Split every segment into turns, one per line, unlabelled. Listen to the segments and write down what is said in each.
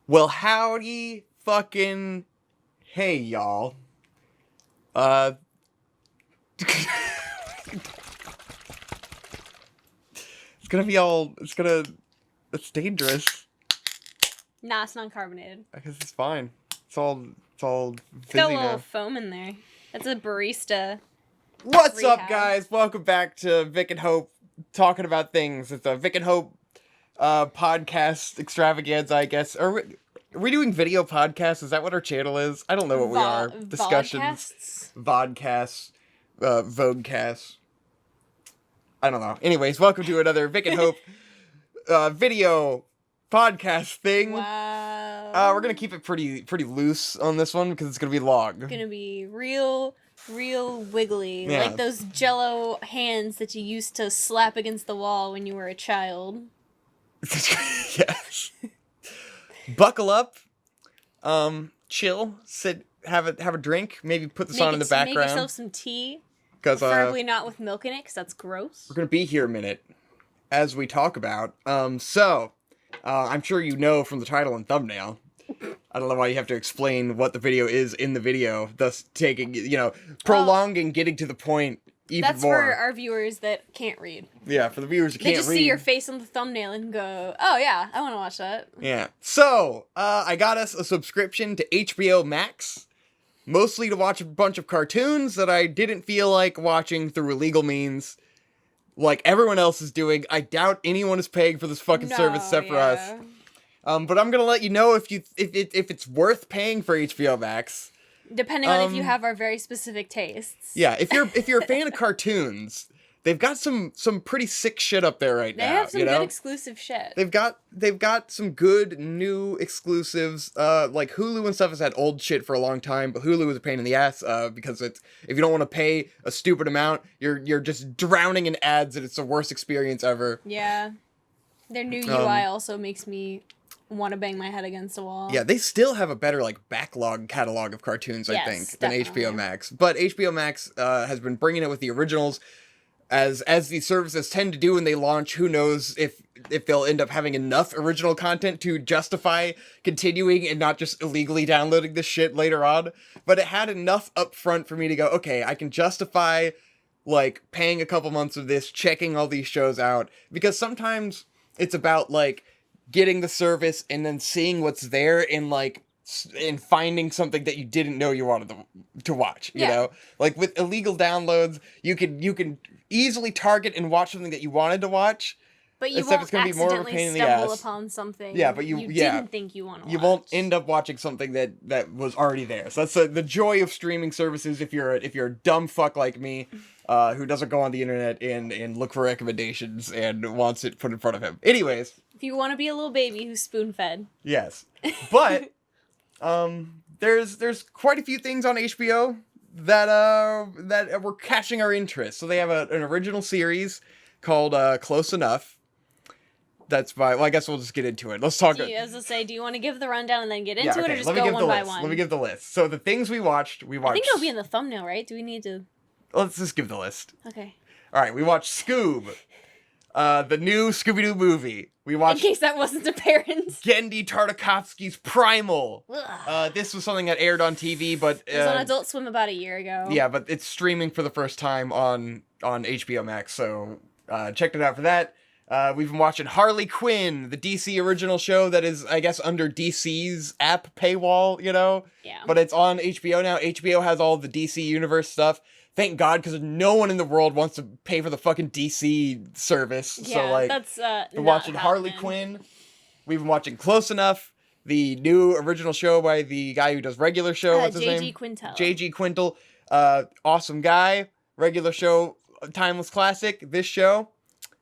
Well, howdy fucking hey, y'all. Uh, it's it's dangerous.
Nah, it's non-carbonated.
I guess it's fine. It's all
It's got
fizzy
a little
now.
foam in there. That's a barista.
What's
rehab.
up, guys? Welcome back to Vic and Hope talking about things. It's a Vic and Hope podcast extravaganza, I guess. Are we doing video podcasts? Is that what our channel is? I don't know what we are. Discussions. Vodcasts. Voguecasts. I don't know. Anyways, welcome to another Vic and Hope video podcast thing.
Wow.
We're gonna keep it pretty loose on this one because it's gonna be long.
It's gonna be real wiggly.
Yeah.
Like those jello hands that you used to slap against the wall when you were a child.
Yes. Buckle up. Chill. Sit. Have a drink. Maybe put this on in the background.
Make yourself some tea.
Because
preferably not with milk in it, because that's gross.
We're gonna be here a minute as we talk about. I'm sure you know from the title and thumbnail. I don't know why you have to explain what the video is in the video, thus prolonging getting to the point even
that's
more.
for our viewers that can't read.
Yeah, for the viewers who can't read.
They just see your face on the thumbnail and go, oh yeah, I want to watch that.
Yeah. So, I got us a subscription to HBO Max, mostly to watch a bunch of cartoons that I didn't feel like watching through illegal means, like everyone else is doing. I doubt anyone is paying for this fucking service except for us. But I'm gonna let you know if it's worth paying for HBO Max.
Depending on if you have our very specific tastes.
Yeah, if you're a fan of cartoons, they've got some pretty sick shit up there right now.
They have some
good
exclusive shit.
They've got some good new exclusives. Like Hulu and stuff has had old shit for a long time, but Hulu is a pain in the ass. Because if you don't want to pay a stupid amount, you're just drowning in ads, and it's the worst experience ever.
Yeah, their new UI also makes me want to bang my head against a wall.
Yeah, they still have a better backlog catalog of cartoons, I think, than HBO Max. But HBO Max has been bringing it with the originals, as these services tend to do when they launch. Who knows if they'll end up having enough original content to justify continuing and not just illegally downloading this shit later on. But it had enough upfront for me to go, okay, I can justify paying a couple months of this, checking all these shows out, because sometimes it's about getting the service and then seeing what's there and finding something that you didn't know you wanted to watch, you know? Like with illegal downloads, you can easily target and watch something that you wanted to watch,
but you
except
won't
it's going to be more of a pain in the
stumble
ass.
upon something
you
didn't think you want to watch.
You won't end up watching something that was already there. So that's the joy of streaming services if you're a dumb fuck like me, who doesn't go on the internet and look for recommendations and wants it put in front of him. Anyways.
If you want to be a little baby who's spoon-fed.
Yes. But there's quite a few things on HBO that were catching our interest. So they have an original series called Close Enough. That's by, I guess we'll just get into it. Let's talk.
As I say, do you want to give the rundown and then get into it, or just go one by one?
Let me give the list. So the things we watched. I
think it'll be in the thumbnail, right? Do we need to?
Let's just give the list.
Okay.
All right, we watched Scoob, the new Scooby-Doo movie. We watched,
in case that wasn't apparent,
Genndy Tartakovsky's Primal. This was something that aired on TV, but
it was on Adult Swim about a year ago.
Yeah, but it's streaming for the first time on HBO Max, so check it out for that. We've been watching Harley Quinn, the DC original show that is, I guess, under DC's app paywall, you know?
Yeah.
But it's on HBO now. HBO has all the DC Universe stuff. Thank God, because no one in the world wants to pay for the fucking DC service.
Yeah,
so,
that's
we're watching Harley Quinn. We've been watching Close Enough, the new original show by the guy who does regular show. What's his name?
Quintel.
J.G. Quintel. Awesome guy. Regular show, timeless classic. This show,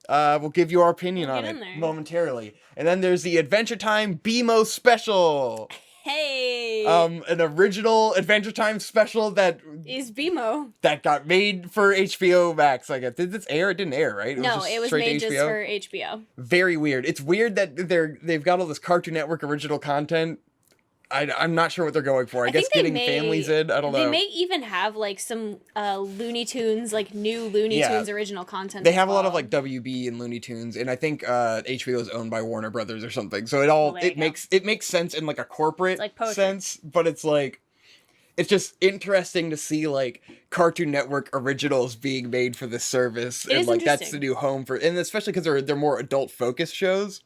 we'll give you our opinion on it momentarily. And then there's the Adventure Time BMO special.
Hey!
An original Adventure Time special that
is BMO.
That got made for HBO Max. Did this air? It didn't air, right?
It was made just for HBO.
Very weird. It's weird that they've got all this Cartoon Network original content. I'm not sure what they're going for. I guess
think
getting families in. I don't know.
They may even have like some Looney Tunes, like new Looney Tunes original content.
They have a lot of like WB and Looney Tunes, and I think HBO is owned by Warner Brothers or something. So it makes sense in like a corporate sense, but it's like it's just interesting to see like Cartoon Network originals being made for this service, and like that's the new home for, and especially because they're more adult focused shows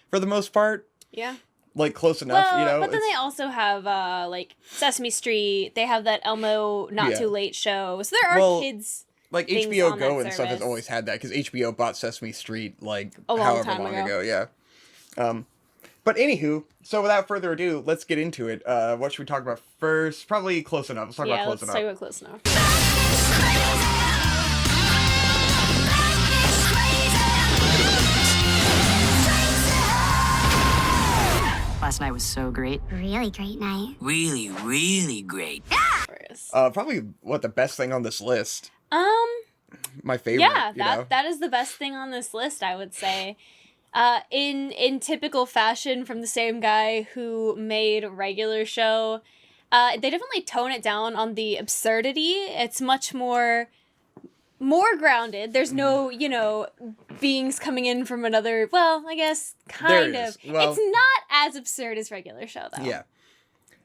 for the most part.
Yeah.
Like, close enough, you know?
But then they also have, like, Sesame Street. They have that Elmo Not Too Late show. So there are kids.
Like, HBO Go and stuff has always had that, because HBO bought Sesame Street, like, however long ago. Yeah. But anywho, so without further ado, let's get into it. What should we talk about first? Probably Close Enough. Let's talk about Close Enough.
Yeah, let's talk about Close Enough.
Last night was so great.
Really great night.
Really, really great.
Probably the best thing on this list. My favorite.
Yeah, that is the best thing on this list, I would say. In typical fashion from the same guy who made Regular Show, they definitely tone it down on the absurdity. It's much more grounded. There's no, beings coming in from another, well, I guess, kind of. Well, it's not as absurd as Regular Show, though.
Yeah.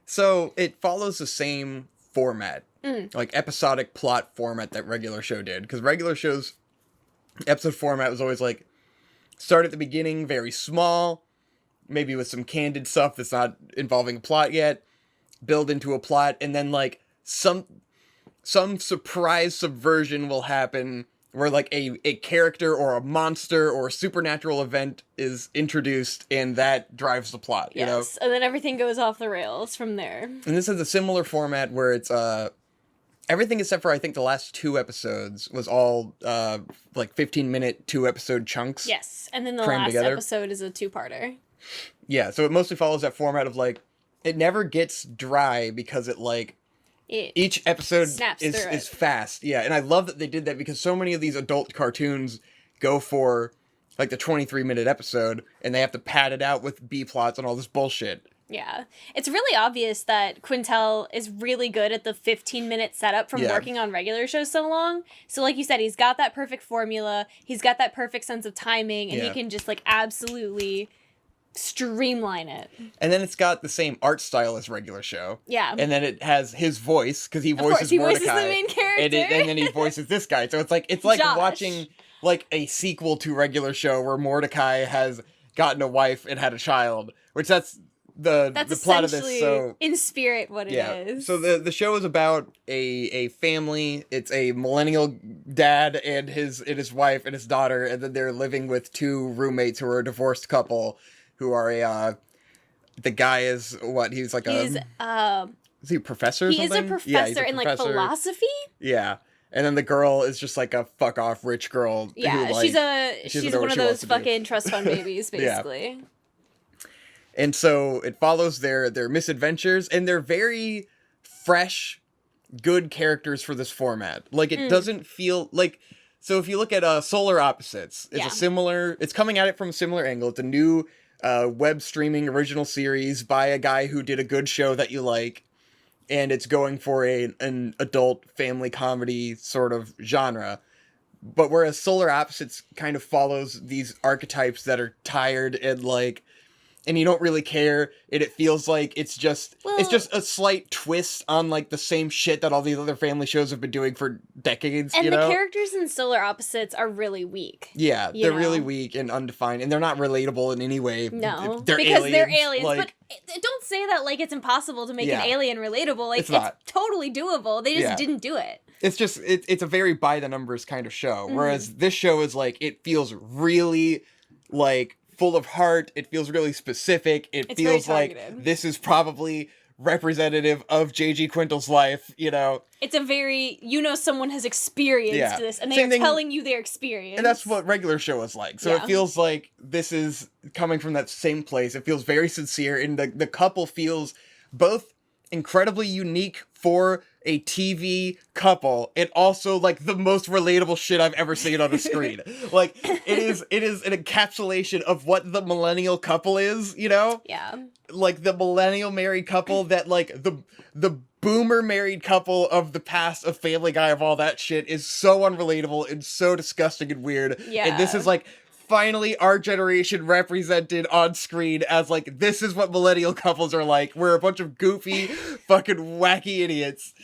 So, it follows the same format. Like, episodic plot format that Regular Show did. Because Regular Show's episode format was always, like, start at the beginning, very small, maybe with some candid stuff that's not involving a plot yet, build into a plot, and then, like, some surprise subversion will happen where like a character or a monster or a supernatural event is introduced and that drives the plot, you know?
And then everything goes off the rails from there.
And this is a similar format where it's everything except for I think the last 2 episodes was all like 15-minute 2-episode chunks.
Yes, and then the last episode is a 2-parter.
Yeah, so it mostly follows that format of like it never gets dry because it like each episode is fast. Yeah, and I love that they did that because so many of these adult cartoons go for like the 23-minute episode and they have to pad it out with B-plots and all this bullshit.
Yeah. It's really obvious that Quintel is really good at the 15-minute setup from working on Regular Shows so long. So like you said, he's got that perfect formula, he's got that perfect sense of timing, and he can just like absolutely streamline it.
And then it's got the same art style as Regular Show.
Yeah.
And then it has his voice, because he voices
Mordecai.
Voices
the main character.
And then he voices this guy. So it's like
Josh.
watching like a sequel to Regular Show where Mordecai has gotten a wife and had a child, which that's the plot of this. So
in spirit what it is.
So the show is about a family. It's a millennial dad and his wife and his daughter, and then they're living with 2 roommates who are a divorced couple. Who are the guy is what? He's like is he a professor or something?
He is a professor in like philosophy?
Yeah. And then the girl is just like a fuck off rich girl.
Yeah,
who, like,
she's one of those fucking trust fund babies, basically.
Yeah. And so it follows their misadventures, and they're very fresh, good characters for this format. Like it doesn't feel like. So if you look at Solar Opposites, it's coming at it from a similar angle. It's a new web streaming original series by a guy who did a good show that you like, and it's going for an adult family comedy sort of genre. But whereas Solar Opposites kind of follows these archetypes that are tired and like, and you don't really care, and it feels like it's just a slight twist on like the same shit that all these other family shows have been doing for decades.
And the characters in Solar Opposites are really weak.
Yeah, they're really weak and undefined, and they're not relatable in any way.
No,
they're
aliens.
Like,
but don't say that like it's impossible to make an alien relatable. Like it's totally doable. They just didn't do it.
It's just it's a very by the numbers kind of show. Whereas this show is like it feels really like full of heart. It feels really specific. It feels like this is probably representative of J.G. Quintel's life, you know.
It's a very, someone has experienced this, and they're telling you their experience.
And that's what Regular Show is like. So it feels like this is coming from that same place. It feels very sincere, and the couple feels both incredibly unique for a TV couple and also like the most relatable shit I've ever seen on a screen. Like it is an encapsulation of what the millennial couple is, you know?
Yeah.
Like the millennial married couple that like the boomer married couple of the past of Family Guy of all that shit is so unrelatable and so disgusting and weird.
Yeah.
And this is like finally our generation represented on screen as like this is what millennial couples are like. We're a bunch of goofy fucking wacky idiots.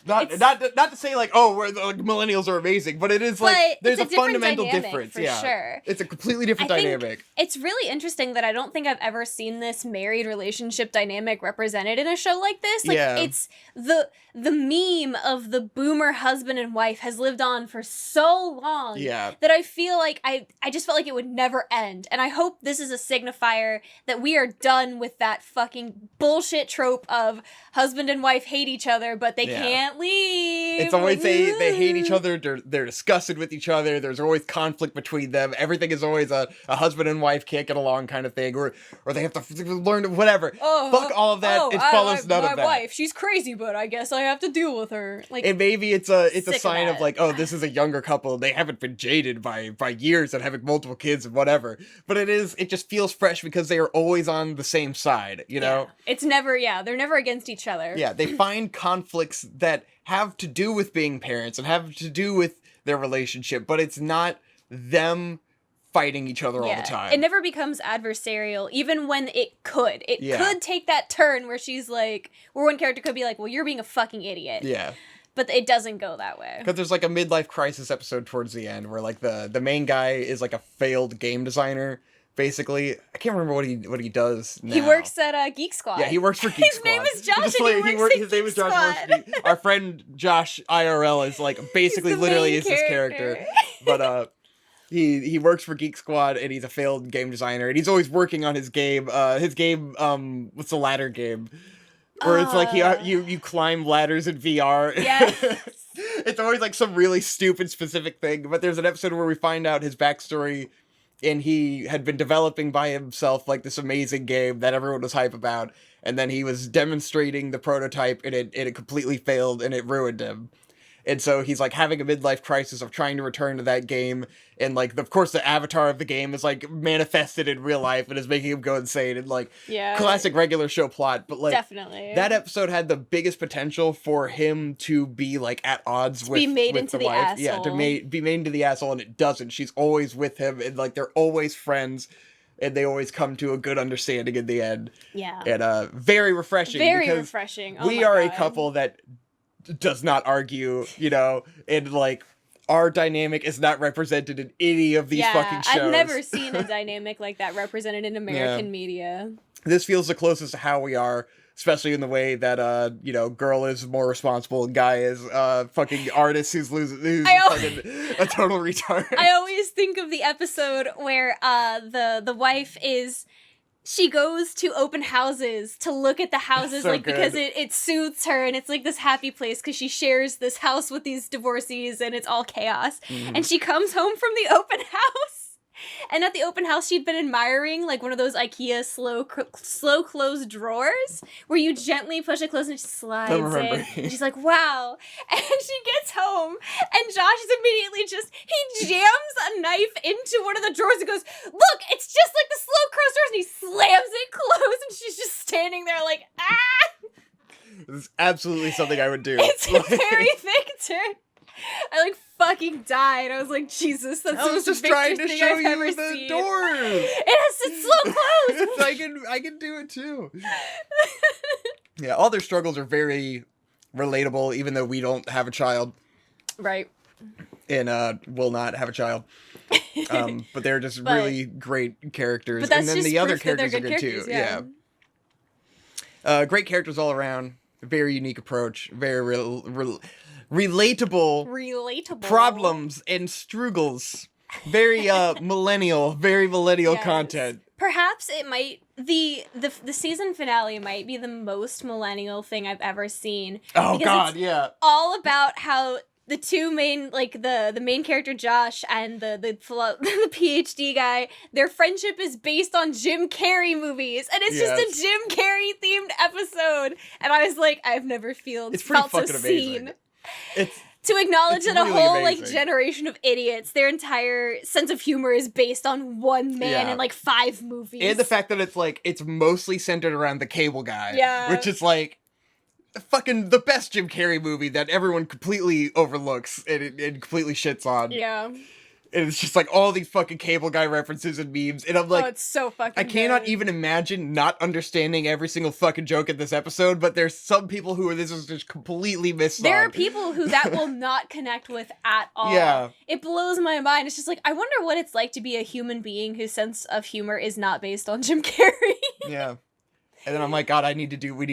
Not to say like, oh, we're like, millennials are amazing, but it is like there's a fundamental difference.
For
yeah,
sure.
It's a completely different dynamic.
It's really interesting that I don't think I've ever seen this married relationship dynamic represented in a show like this. Like it's the meme of the boomer husband and wife has lived on for so long that I feel like I just felt like it would never end. And I hope this is a signifier that we are done with that fucking bullshit trope of husband and wife hate each other, but they can't leave.
It's always they hate each other, they're disgusted with each other, there's always conflict between them, everything is always a husband and wife can't get along kind of thing, or they have to learn whatever. Fuck all of that, it follows none of that.
My wife, she's crazy, but I guess I have to deal with her. Like,
and maybe it's a sign of like, oh, this is a younger couple, they haven't been jaded by years and having multiple kids and whatever. But it just feels fresh because they are always on the same side, you know?
It's never, they're never against each other.
Yeah, they find conflicts that have to do with being parents and have to do with their relationship, but it's not them fighting each other all the time.
It never becomes adversarial, even when it could. It could take that turn where she's like, where one character could be like, well, you're being a fucking idiot.
Yeah.
But it doesn't go that way.
Because there's like a midlife crisis episode towards the end where like the main guy is like a failed game designer. Basically, I can't remember what he does now.
He works at Geek Squad.
Yeah, he works for Geek Squad.
His name is Josh, and his name is Josh.
Our friend Josh IRL is like basically literally is his character, but he works for Geek Squad and he's a failed game designer and he's always working on his game. What's the ladder game? Where it's like you climb ladders in VR.
Yes.
It's always like some really stupid specific thing. But there's an episode where we find out his backstory. And he had been developing by himself like this amazing game that everyone was hype about. And then he was demonstrating the prototype and it completely failed and it ruined him. And so he's like having a midlife crisis of trying to return to that game. And like, of course, the avatar of the game is like manifested in real life and is making him go insane. And like, classic regular show plot. But like,
definitely,
that episode had the biggest potential for him to be like at odds with,
be made
with
into
the
the
wife.
asshole.
Yeah, to be made into the asshole, and it doesn't. She's always with him, and like they're always friends. And they always come to a good understanding in the end.
Yeah.
And very refreshing.
Very refreshing. Oh
we are a couple that does not argue, you know, and like our dynamic is not represented in any of these fucking shows.
I've never seen a dynamic like that represented in American media.
This feels the closest to how we are, especially in the way that you know, girl is more responsible and guy is fucking artist who's fucking a total retard.
I always think of the episode where the wife is, she goes to open houses to look at the houses,
so
like
good.
because it soothes her and it's like this happy place because she shares this house with these divorcees and it's all chaos. And she comes home from the open house. And at the open house, she'd been admiring like one of those IKEA slow close drawers where you gently push it closed and it slides in. And she's like, wow. And she gets home and Josh is immediately he jams a knife into one of the drawers and goes, look, it's just like the slow close drawers. And he slams it closed and she's just standing there like, ah.
This is absolutely something I would do.
It's a very thick turn. I like fucking died. I was like, Jesus, that's
I was just trying to show you the doors.
It's slow closed.
I can do it too. Yeah, all their struggles are very relatable, even though we don't have a child.
Right.
And will not have a child. But they're just really great characters.
But that's
and then
just
the other
proof that
characters are good too. Yeah. Great characters all around. Very unique approach. Very relatable problems and struggles. Very millennial content.
Perhaps it might the season finale might be the most millennial thing I've ever seen.
Oh God, yeah.
All about how the two main, like, the main character, Josh, and the PhD guy, their friendship is based on Jim Carrey movies, and it's just a Jim Carrey themed episode, and I was like, I've never felt so seen. To acknowledge that really a whole, like, generation of idiots, their entire sense of humor is based on one man in, like, 5 movies.
And the fact that it's, like, it's mostly centered around the cable guy. Which is, like, fucking the best Jim Carrey movie that everyone completely overlooks and completely shits on.
Yeah.
And it's just like all these fucking cable guy references and memes. And I'm like,
it's so fucking
I cannot even imagine not understanding every single fucking joke in this episode, but there's some people who this is just completely missed.
There are people who that will not connect with at all.
Yeah.
It blows my mind. It's just like, I wonder what it's like to be a human being whose sense of humor is not based on Jim Carrey.
Yeah. And then I'm like, God, we need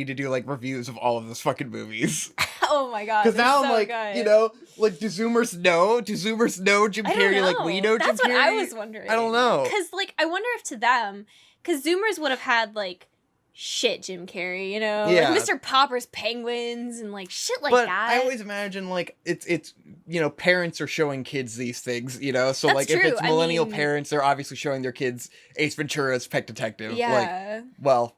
to do like reviews of all of those fucking movies.
Oh my God.
Because now I'm like,
good.
you know, like, do Zoomers know? Do Zoomers know Jim Carrey like we know Jim Carrey?
That's what I was wondering.
I don't know.
Because, like, I wonder if to them, because Zoomers would have had, like, shit Jim Carrey, you know?
Yeah.
Like Mr. Popper's Penguins and, like, shit like
but
that.
I always imagine, like, it's you know, parents are showing kids these things, you know? So,
That's
like,
true.
if it's millennial parents, they're obviously showing their kids Ace Ventura's Pet Detective.
Yeah.
Like, well,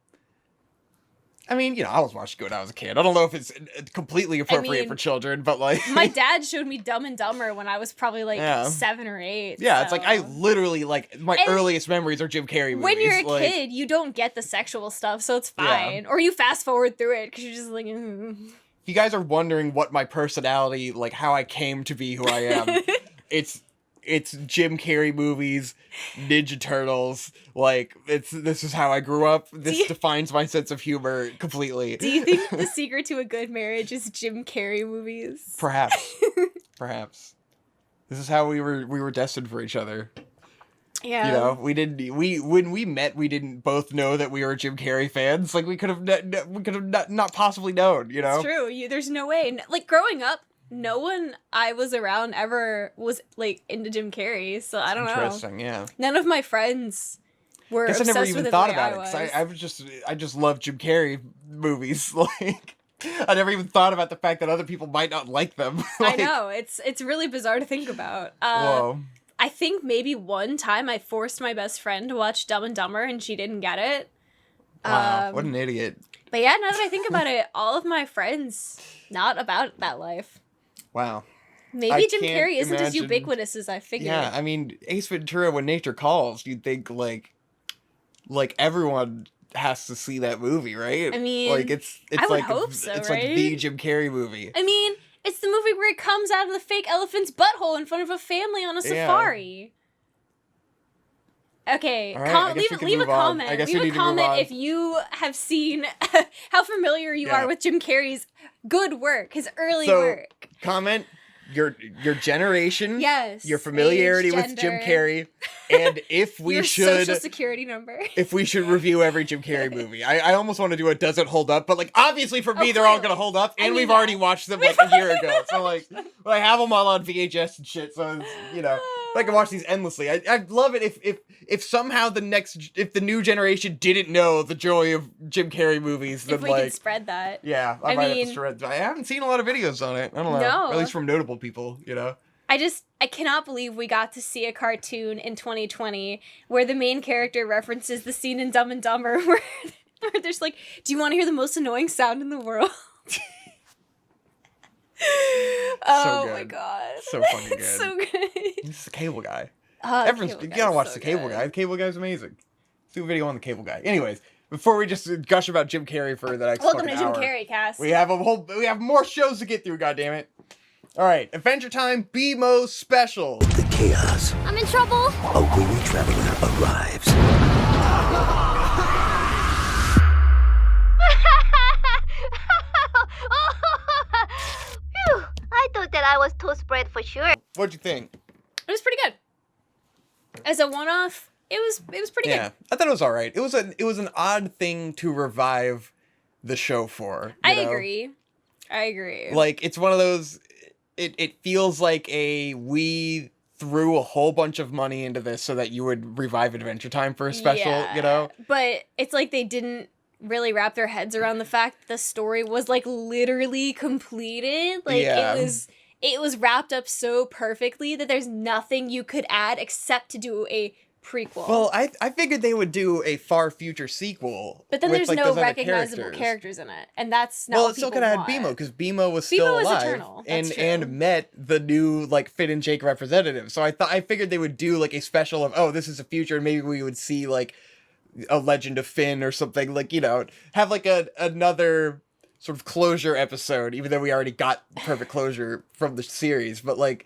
I mean, you know, I was watching it when I was a kid. I don't know if it's completely appropriate for children, but, like...
My dad showed me Dumb and Dumber when I was probably, like, 7 or 8.
Yeah,
so.
it's like, I literally, like, my earliest memories are Jim Carrey movies.
When you're a kid, you don't get the sexual stuff, so it's fine. Or you fast forward through it, because you're just like... If
you guys are wondering what my personality, like, how I came to be who I am, it's Jim Carrey movies, Ninja Turtles, like, this is how I grew up. This defines my sense of humor completely.
Do you think the secret to a good marriage is Jim Carrey movies?
Perhaps. Perhaps. This is how we were destined for each other.
Yeah.
You know, when we met, we didn't both know that we were Jim Carrey fans. Like, we could have not possibly known, you know?
It's true. There's no way. Like, growing up, no one I was around ever was, like, into Jim Carrey, so I don't know.
Interesting, yeah.
None of my friends were obsessed with it. I never even thought about it,
because I just love Jim Carrey movies. Like, I never even thought about the fact that other people might not like them. Like,
I know, it's really bizarre to think about.
Whoa.
I think maybe one time I forced my best friend to watch Dumb and Dumber, and she didn't get it.
Wow, what an idiot.
But yeah, now that I think about it, all of my friends, not about that life.
Wow.
Maybe Jim Carrey isn't as ubiquitous as I figured.
Yeah, I mean, Ace Ventura, When Nature Calls, you'd think, like everyone has to see that movie, right?
I mean,
like, it's
I would
like
hope so,
it's
right?
like the Jim Carrey movie.
I mean, it's the movie where it comes out of the fake elephant's butthole in front of a family on a safari. Okay,
right,
leave a comment. Leave a comment if you have seen how familiar you are with Jim Carrey's good work, his early work.
Comment your generation,
yes,
your familiarity with Jim Carrey, and if we
your
should
social security number.
If we should review every Jim Carrey movie. I almost want to do a does it hold up, but, like, obviously for me they're all gonna hold up, and we've already watched them like a year ago. So, like, I have them all on VHS and shit, so it's, you know, I can watch these endlessly. I'd love it if somehow if the new generation didn't know the joy of Jim Carrey movies, then,
if we could spread that.
Yeah, I might have to spread. I haven't seen a lot of videos on it. I don't know.
No.
Or at least from notable people, you know.
I cannot believe we got to see a cartoon in 2020 where the main character references the scene in Dumb and Dumber where there's like, do you want to hear the most annoying sound in the world? Oh my god.
So fucking good.
So good.
He's the cable guy.
You
gotta watch the cable guy. The cable guy's amazing. Let's do a video on the cable guy. Anyways, before we just gush about Jim Carrey for the next
Welcome to
fucking
Jim
hour,
Carrey cast.
we have more shows to get through, goddammit. Alright, Adventure Time BMO special.
The chaos.
I'm in trouble.
A weary traveler arrives.
Phew, I thought that I was too spread for sure.
What'd you think?
It was pretty good. As a one-off, it was pretty good.
Yeah, I thought it was alright. It was an odd thing to revive the show for.
I agree.
Like, it's one of those. It feels like we threw a whole bunch of money into this so that you would revive Adventure Time for a special, you know?
But it's like they didn't really wrap their heads around the fact the story was, like, literally completed. Like, it was wrapped up so perfectly that there's nothing you could add except to do a prequel.
Well, I figured they would do a far future sequel.
But then
with,
there's
like,
no
those other
recognizable characters in it, and that's not
Well,
what
it still
people
could have
want.
had BMO, because BMO was still
BMO is
alive
eternal. That's
and
true.
met the new, like, Finn and Jake representative. So I figured they would do, like, a special of, oh, this is the future, and maybe we would see, like, a Legend of Finn or something, like, you know, have, like, another sort of closure episode, even though we already got perfect closure from the series. But, like,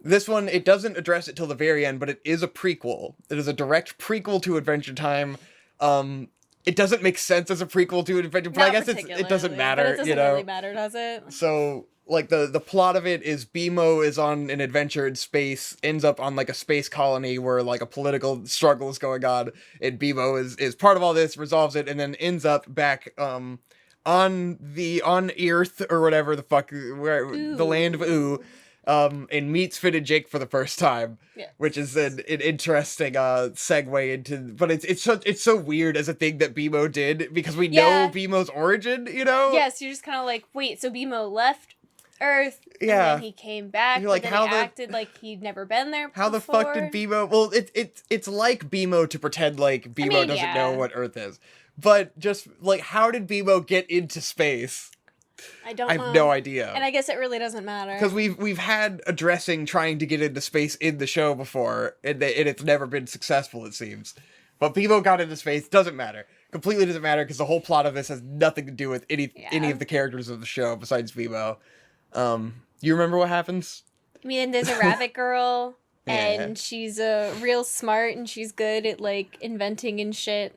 this one, it doesn't address it till the very end, but it is a prequel. It is a direct prequel to Adventure Time. It doesn't make sense as a prequel to Adventure, but
Not
I guess it doesn't matter,
But it doesn't
you know?
really matter, does it?
So, like, the plot of it is BMO is on an adventure in space, ends up on, like, a space colony where, like, a political struggle is going on, and BMO is part of all this, resolves it, and then ends up back, on Earth, or whatever the fuck, where the land of Ooh, and meets Finn and Jake for the first time, which is an interesting segue into. But it's so weird as a thing that BMO did, because we know BMO's origin, you know.
Yes, you're just kind of like, wait, so BMO left Earth, and then he came back,
you're like,
but then he acted like he'd never been there before.
How the fuck did BMO? Well, it's like BMO to pretend like BMO doesn't know what Earth is, but just like, how did BMO get into space?
I don't know.
I have no idea.
And I guess it really doesn't matter.
Because we've had addressing trying to get into space in the show before, and it's never been successful, it seems. But BMO got into space, doesn't matter. Completely doesn't matter, because the whole plot of this has nothing to do with any of the characters of the show besides BMO. You remember what happens?
I mean, there's a rabbit girl, and she's real smart, and she's good at, like, inventing and shit.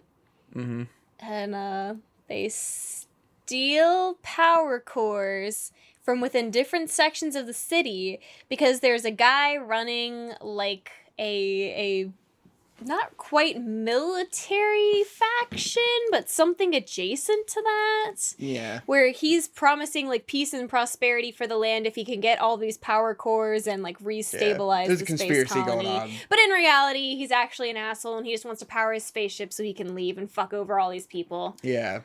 Mm-hmm. And, they steal power cores from within different sections of the city, because there's a guy running, like, a not quite military faction, but something adjacent to that.
Yeah.
Where he's promising, like, peace and prosperity for the land if he can get all these power cores and, like, restabilize
There's
the
a conspiracy
space colony.
going on.
But in reality, he's actually an asshole, and he just wants to power his spaceship so he can leave and fuck over all these people.
Yeah.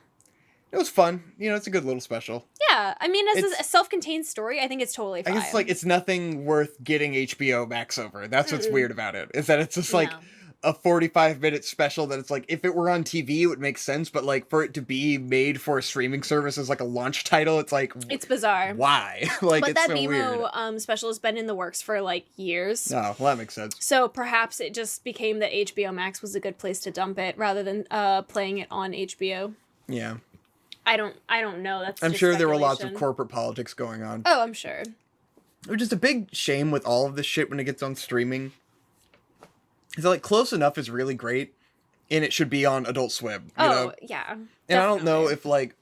It was fun. You know, it's a good little special.
Yeah, I mean, as a self-contained story, I think it's totally fine.
I guess, like, it's nothing worth getting HBO Max over. That's what's weird about it, is that it's just, like, a 45-minute special that it's like, if it were on TV, it would make sense, but, like, for it to be made for a streaming service as, like, a launch title, it's like...
It's bizarre.
Why? Like,
but
it's
that
so weird.
BMO special has been in the works for, like, years.
Oh, well, that makes sense.
So perhaps it just became that HBO Max was a good place to dump it, rather than playing it on HBO.
Yeah.
I don't know. I'm
sure there were lots of corporate politics going on.
Oh, I'm sure.
Which is a big shame with all of this shit when it gets on streaming. Is that, like, Close Enough is really great, and it should be on Adult Swim. You know?
Yeah.
And
definitely.
I don't know if, like...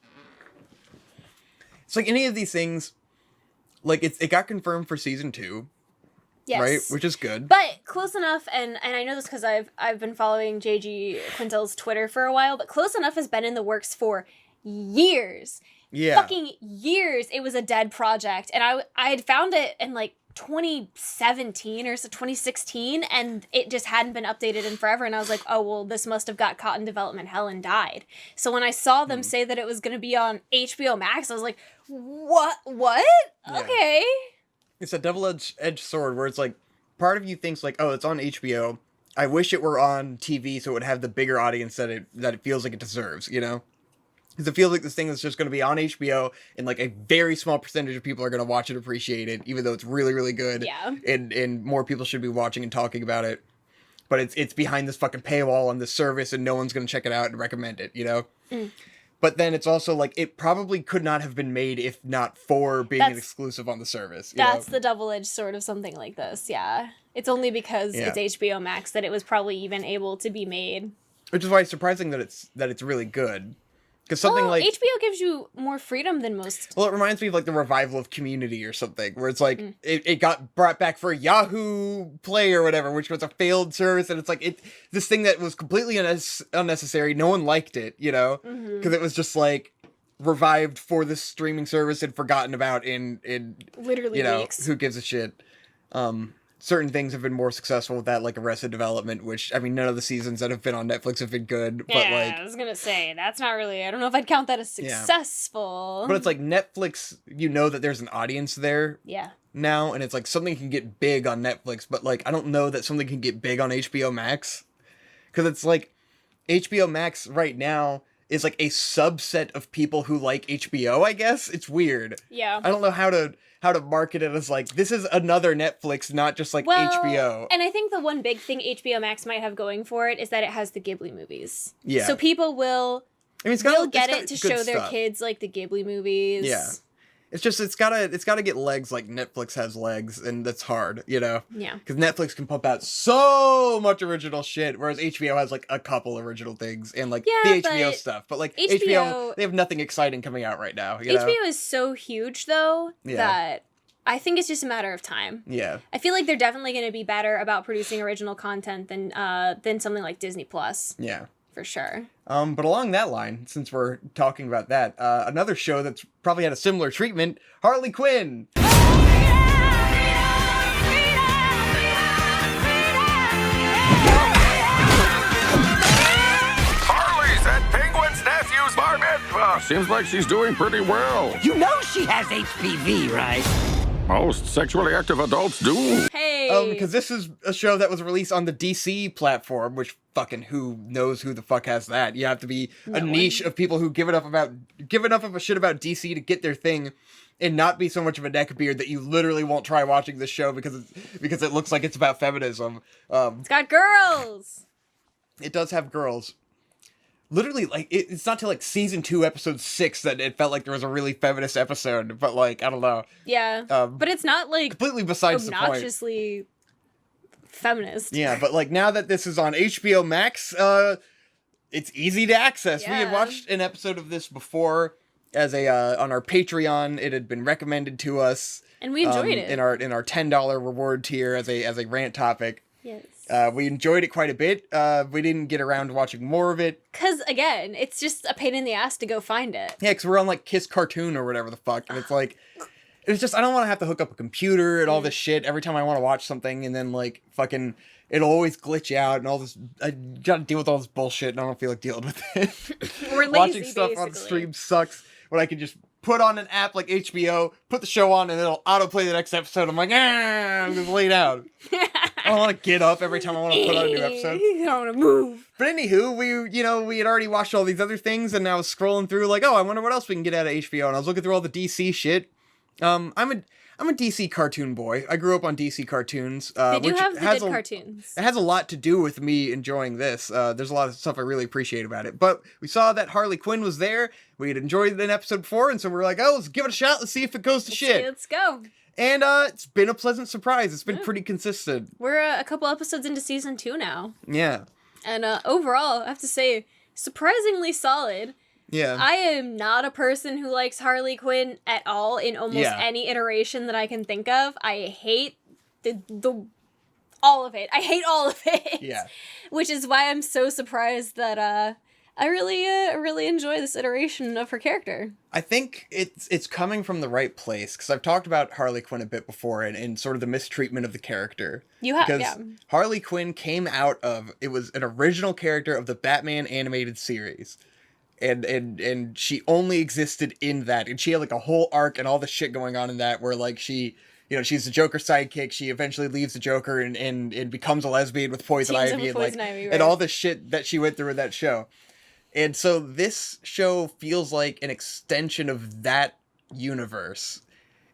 It's like any of these things... Like, it got confirmed for season 2.
Yes.
Right? Which is good.
But Close Enough, and I know this because I've been following JG Quintel's Twitter for a while, but Close Enough has been in the works for years.
Yeah.
Fucking years. It was a dead project, and I had found it in, like, 2017 or so 2016, and it just hadn't been updated in forever, and I was like, oh, well, this must have got caught in development hell and died. So when I saw them say that it was going to be on HBO Max, I was like, what?
Yeah.
Okay.
It's a double-edged sword where it's like, part of you thinks like, oh, it's on HBO. I wish it were on TV so it would have the bigger audience that it feels like it deserves, you know? Because it feels like this thing is just going to be on HBO, and like a very small percentage of people are going to watch and appreciate it, even though it's really, really good.
Yeah.
And more people should be watching and talking about it. But it's behind this fucking paywall on this service, and no one's going to check it out and recommend it, you know? Mm. But then it's also like, it probably could not have been made if not for being an exclusive on the service.
That's the double-edged sword of something like this, yeah. It's only because it's HBO Max that it was probably even able to be made. Which
is why it's surprising that it's really good. Because something like...
HBO gives you more freedom than most.
Well, it reminds me of like the revival of Community or something, where it's like, it got brought back for Yahoo Play or whatever, which was a failed service, and it's like, this thing that was completely unnecessary, no one liked it, you know? Because it was just like, revived for this streaming service and forgotten about in
literally,
you know,
weeks.
Who gives a shit? Certain things have been more successful with that, like Arrested Development, which, I mean, none of the seasons that have been on Netflix have been good, but like...
I was gonna say, that's not really... I don't know if I'd count that as successful.
But it's like Netflix, you know that there's an audience there.
Yeah.
now, and it's like something can get big on Netflix, but like I don't know that something can get big on HBO Max, because it's like HBO Max right now is like a subset of people who like HBO, I guess. It's weird.
Yeah.
I don't know how to market it as like, this is another Netflix, not just like HBO.
And I think the one big thing HBO Max might have going for it is that it has the Ghibli movies.
Yeah.
So people will get it to show their kids like the Ghibli movies.
Yeah. It's just, it's gotta get legs like Netflix has legs, and that's hard, you know?
Yeah.
Because Netflix can pump out so much original shit, whereas HBO has like a couple original things and like the HBO stuff. But like HBO, they have nothing exciting coming out right now. You know?
HBO is so huge though that I think it's just a matter of time.
Yeah.
I feel like they're definitely going to be better about producing original content than something like Disney Plus.
Yeah.
For sure.
But along that line, since we're talking about that, another show that's probably had a similar treatment, Harley Quinn.
Harley's at Penguin's nephew's bar mitzvah. Seems like she's doing pretty well.
You know she has HPV, right?
Most sexually active adults do.
Hey.
Because this is a show that was released on the DC platform, which fucking who knows who the fuck has that? You have to be a niche of people who give enough of a shit about DC to get their thing, and not be so much of a neckbeard that you literally won't try watching this show because it looks like it's about feminism.
It's got girls.
It does have girls. Literally, like, it's not till, like, season 2, episode 6 that it felt like there was a really feminist episode, but, like, I don't know.
Yeah. But it's not, like,
completely besides the point.
Obnoxiously feminist.
Yeah, but, like, now that this is on HBO Max, it's easy to access.
Yeah.
We had watched an episode of this before as on our Patreon. It had been recommended to us.
And we enjoyed it.
In our $10 reward tier as a rant topic.
Yes.
We enjoyed it quite a bit. We didn't get around to watching more of it.
Because, again, it's just a pain in the ass to go find it.
Yeah, because we're on, like, Kiss Cartoon or whatever the fuck. And it's like, it's just, I don't want to have to hook up a computer and all this shit every time I want to watch something. And then, like, fucking, it'll always glitch out and all this. I gotta deal with all this bullshit and I don't feel like dealing with it.
We're lazy,
watching stuff
basically.
on stream sucks when I can just put on an app like HBO, put the show on, and it'll autoplay the next episode. I'm like, I'm just laid out. I don't want to get up every time I want to put on a new episode.
I don't want to move.
But anywho, we had already watched all these other things, and I was scrolling through like, I wonder what else we can get out of HBO, and I was looking through all the DC shit. I'm a DC cartoon boy. I grew up on DC cartoons.
They do
which
have the
has
good cartoons.
It has a lot to do with me enjoying this. There's a lot of stuff I really appreciate about it. But we saw that Harley Quinn was there. We had enjoyed an episode before, and so we were like, let's give it a shot. Let's see if it goes to shit.
Let's go.
And it's been a pleasant surprise. It's been pretty consistent.
We're a couple episodes into season 2 now.
Yeah.
And overall, I have to say, surprisingly solid.
Yeah.
I am not a person who likes Harley Quinn at all in almost any iteration that I can think of. I hate the all of it. I hate all of it.
Yeah.
Which is why I'm so surprised that I really enjoy this iteration of her character.
I think it's coming from the right place, because I've talked about Harley Quinn a bit before and sort of the mistreatment of the character.
You have,
because
yeah.
Harley Quinn came out of, it was an original character of the Batman animated series. And she only existed in that, and she had like a whole arc and all the shit going on in that, where like she's the Joker's sidekick. She eventually leaves the Joker and becomes a lesbian with Poison Ivy and
Poison
like
Ivy, right.
and all the shit that she went through in that show. And so this show feels like an extension of that universe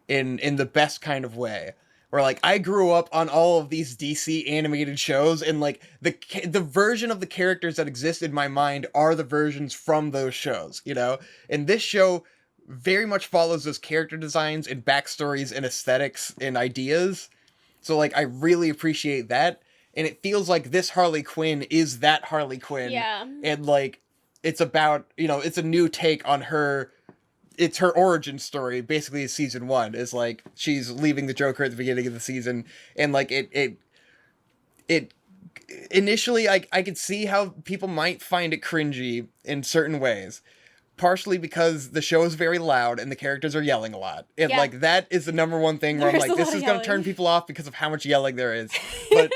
in the best kind of way. Where, like, I grew up on all of these DC animated shows, and, like, the version of the characters that exist in my mind are the versions from those shows, you know? And this show very much follows those character designs and backstories and aesthetics and ideas. So, like, I really appreciate that. And it feels like this Harley Quinn is that Harley Quinn.
Yeah.
And, like, it's about, it's a new take on her. It's her origin story, basically, is season 1. Is like she's leaving the Joker at the beginning of the season, and like it initially, I could see how people might find it cringy in certain ways, partially because the show is very loud and the characters are yelling a lot, and like that is the number one thing where I'm
There's
like, this is gonna turn people off because of how much yelling there is, but.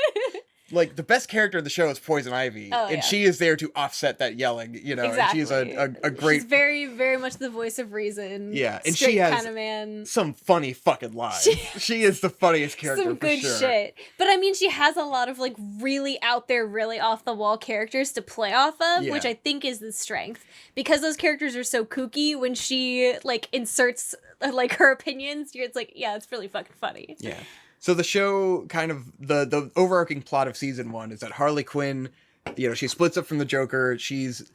like the best character in the show is Poison Ivy, and she is there to offset that yelling, you know.
Exactly.
And she's a great,
she's very, very much the voice of reason.
Yeah, and
straight
she has
kind of man.
some funny fucking lines. She is the funniest character.
Some good shit. But I mean, she has a lot of like really out there, really off the wall characters to play off of, which I think is the strength, because those characters are so kooky. When she like inserts like her opinions, it's like, yeah, it's really fucking funny.
Yeah. So the show kind of, the overarching plot of season 1 is that Harley Quinn, you know, she splits up from the Joker. She's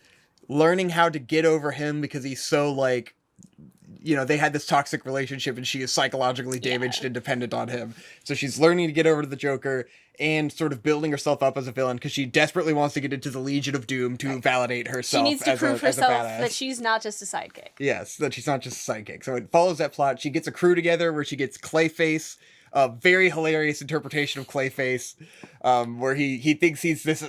learning how to get over him because he's so like, you know, they had this toxic relationship and she is psychologically damaged and dependent on him. So she's learning to get over to the Joker and sort of building herself up as a villain because she desperately wants to get into the Legion of Doom to validate herself.
She needs to prove herself
badass.
that she's not just a sidekick.
Yes, that she's not just a sidekick. So it follows that plot. She gets a crew together where she gets Clayface, a very hilarious interpretation of Clayface, where he thinks he's this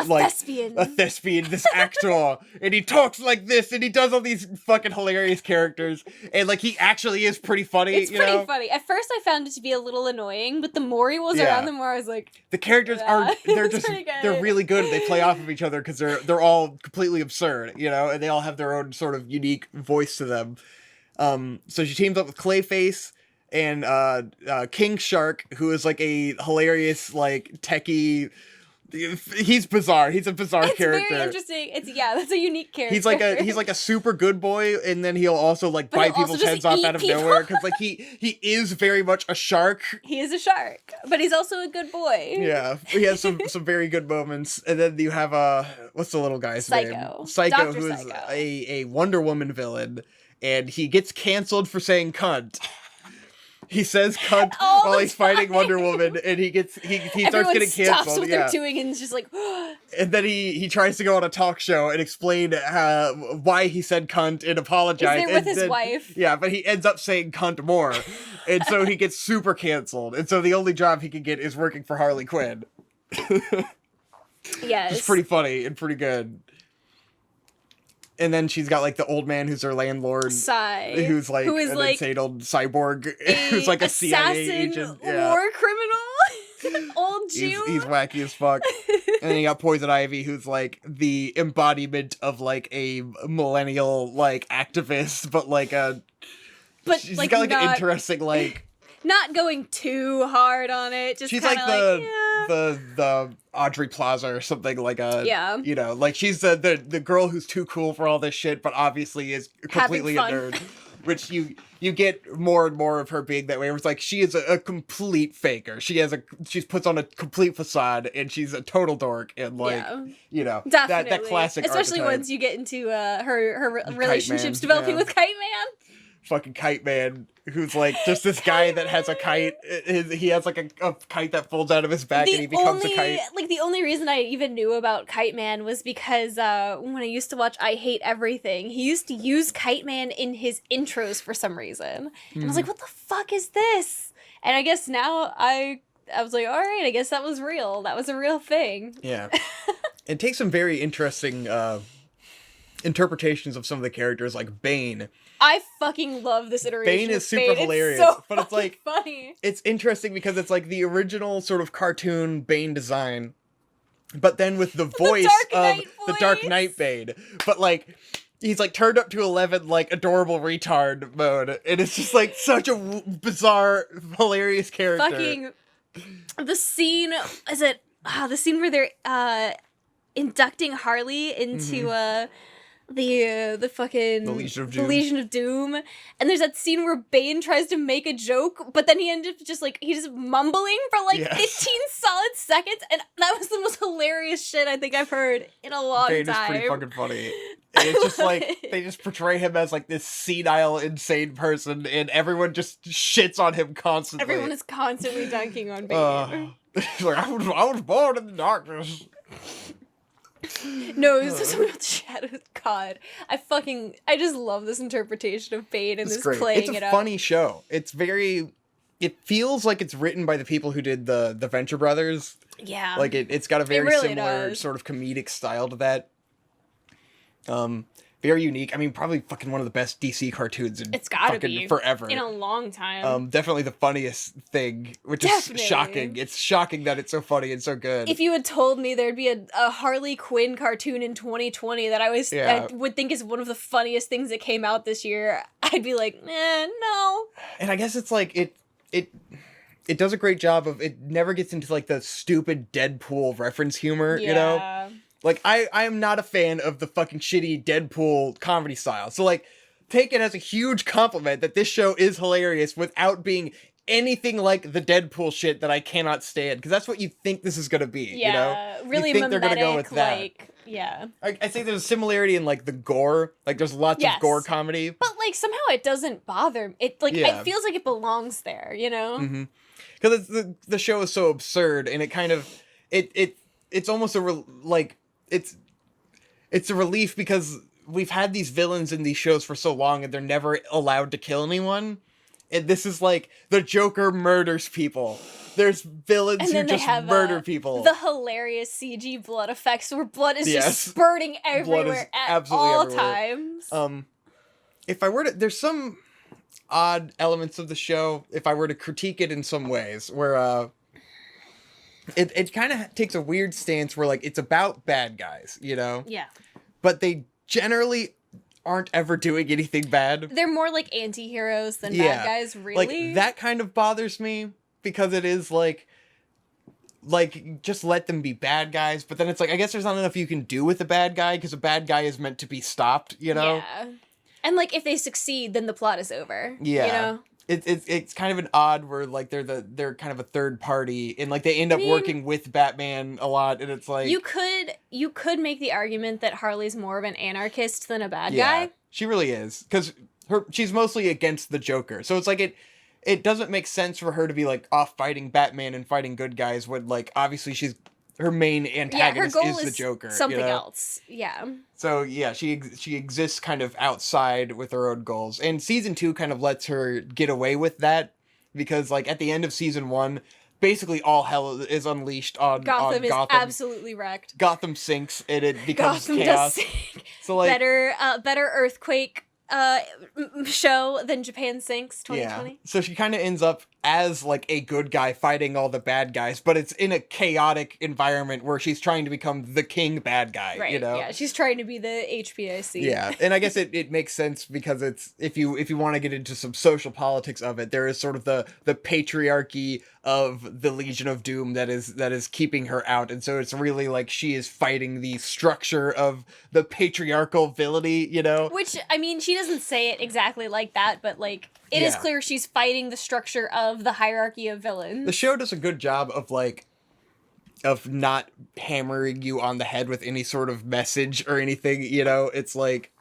like
thespian.
A thespian, this actor, and he talks like this, and he does all these fucking hilarious characters, and like he actually is pretty funny.
It's pretty funny. At first, I found it to be a little annoying, but the more he was around, the more I was like,
the characters they're really good. They play off of each other because they're all completely absurd, you know, and they all have their own sort of unique voice to them. So she teams up with Clayface and King Shark, who is like a hilarious, like techie. He's bizarre. He's a bizarre character.
It's very interesting. That's a unique character.
He's like a super good boy, and then he'll also like bite people's heads off out of nowhere because like he is very much a shark.
He is a shark, but he's also a good boy.
Yeah, he has some very good moments, and then you have what's the little guy's name? Psycho,
Dr.
who is
Psycho.
a Wonder Woman villain, and he gets canceled for saying cunt. He says cunt while he's fighting Wonder Woman, and he starts getting canceled.
Stops what they're doing and is just like,
and then he tries to go on a talk show and explain why he said cunt and apologize.
Is there with his wife?
Yeah, but he ends up saying cunt more, and so he gets super canceled. And so the only job he can get is working for Harley Quinn.
Yes,
it's pretty funny and pretty good. And then she's got like the old man who's her landlord, who's like an insane old cyborg, who's like a CIA agent,
war criminal, old Jew.
He's wacky as fuck. And then you got Poison Ivy, who's like the embodiment of like a millennial like activist, but she's like, got like an interesting like.
Not going too hard on it. Just
she's
like
the Audrey Plaza or something like you know, like she's the girl who's too cool for all this shit, but obviously is completely a nerd. Which you get more and more of her being that way. Where it's like she is a complete faker. She puts on a complete facade, and she's a total dork. And like you know,
definitely.
that classic,
especially
archetype.
Once you get into her relationships developing with Kite Man.
Fucking Kite Man, who's like just this guy that has a kite. He has like a kite that folds out of his back and he becomes a kite.
Like the only reason I even knew about Kite Man was because when I used to watch I Hate Everything, he used to use Kite Man in his intros for some reason. And I was like, what the fuck is this? And I guess now I was like, all right, I guess that was real. That was a real thing.
Yeah. It takes some very interesting interpretations of some of the characters, like Bane.
I fucking love this iteration.
Bane is super hilarious,
but
it's like
funny.
It's interesting because it's like the original sort of cartoon Bane design, but then with the voice of the Dark Knight Bane. But like he's like turned up to 11, like adorable retard mode, and it's just like such a bizarre, hilarious character.
Fucking the scene the scene where they're inducting Harley into the fucking Legion of Doom, and there's that scene where Bane tries to make a joke, but then he ended up just mumbling for 15 solid seconds, and that was the most hilarious shit I think I've heard in a long time.
Bane is pretty fucking funny. And it's just like they just portray him as like this senile, insane person, and everyone just shits on him constantly.
Everyone is constantly dunking on Bane.
Like I was born in the darkness.
No, it's just about shadows. God, I just love this interpretation of Bane and this
great.
playing
it up. It's
a
funny show. It feels like it's written by the people who did the Venture Brothers.
Yeah.
Like it's got a very
really
similar
does.
sort of comedic style to that. very unique. I mean, probably fucking one of the best DC cartoons in
It's gotta
fucking
be
forever.
in a long time.
Definitely the funniest thing, which
Definitely.
is shocking. It's shocking that it's so funny and so good.
If you had told me there'd be a Harley Quinn cartoon in 2020 that I would think is one of the funniest things that came out this year, I'd be like, no.
And I guess it's like it does a great job of, it never gets into like the stupid Deadpool reference humor, you know? Like, I am not a fan of the fucking shitty Deadpool comedy style. So, like, take it as a huge compliment that this show is hilarious without being anything like the Deadpool shit that I cannot stand. Because that's what you think this is going to be, you know?
Really
you think
mimetic,
they're gonna go with that.
like, yeah.
I think there's a similarity in, like, the gore. Like, there's lots of gore comedy.
But, like, somehow it doesn't bother me. It, like, it feels like it belongs there, you know?
Mm-hmm. Because the show is so absurd, and it kind of... It's almost it's a relief because we've had these villains in these shows for so long and they're never allowed to kill anyone. And this is like the Joker murders people. There's villains who just murder people.
The hilarious CG blood effects where blood is just spurting everywhere at all times.
If I were to, there's some odd elements of the show, if I were to critique it in some ways, where it kind of takes a weird stance where, like, it's about bad guys, you know?
Yeah.
But they generally aren't ever doing anything bad.
They're more like anti-heroes than bad guys, really.
Like, that kind of bothers me, because it is, like, just let them be bad guys, but then it's like, I guess there's not enough you can do with a bad guy, because a bad guy is meant to be stopped, you know?
Yeah. And, like, if they succeed, then the plot is over.
Yeah.
You know?
It's kind of an odd where, like, they're kind of a third party, and, like, they end up working with Batman a lot, and it's like,
you could make the argument that Harley's more of an anarchist than a bad guy.
She really is, because she's mostly against the Joker, so it's like it doesn't make sense for her to be, like, off fighting Batman and fighting good guys when, like, obviously her main antagonist is the Joker.
Something
you know?
else. Yeah.
So yeah, she exists kind of outside with her own goals. And season 2 kind of lets her get away with that, because, like, at the end of season 1, basically all hell is unleashed on Gotham.
Is absolutely wrecked.
Gotham sinks and it becomes
Gotham
chaos.
Does sink.
So, like,
better earthquake show than Japan Sinks 2020.
Yeah. So she kind of ends up as, like, a good guy fighting all the bad guys, but it's in a chaotic environment where she's trying to become the king bad guy,
right,
you know?
Yeah, she's trying to be the HBIC.
Yeah, and I guess it makes sense because it's, if you want to get into some social politics of it, there is sort of the patriarchy of the Legion of Doom that is keeping her out, and so it's really like she is fighting the structure of the patriarchal villainy, you know?
Which, I mean, she doesn't say it exactly like that, but, like, it is clear she's fighting the structure of the hierarchy of villains.
The show does a good job of, like, of not hammering you on the head with any sort of message or anything, you know? It's like,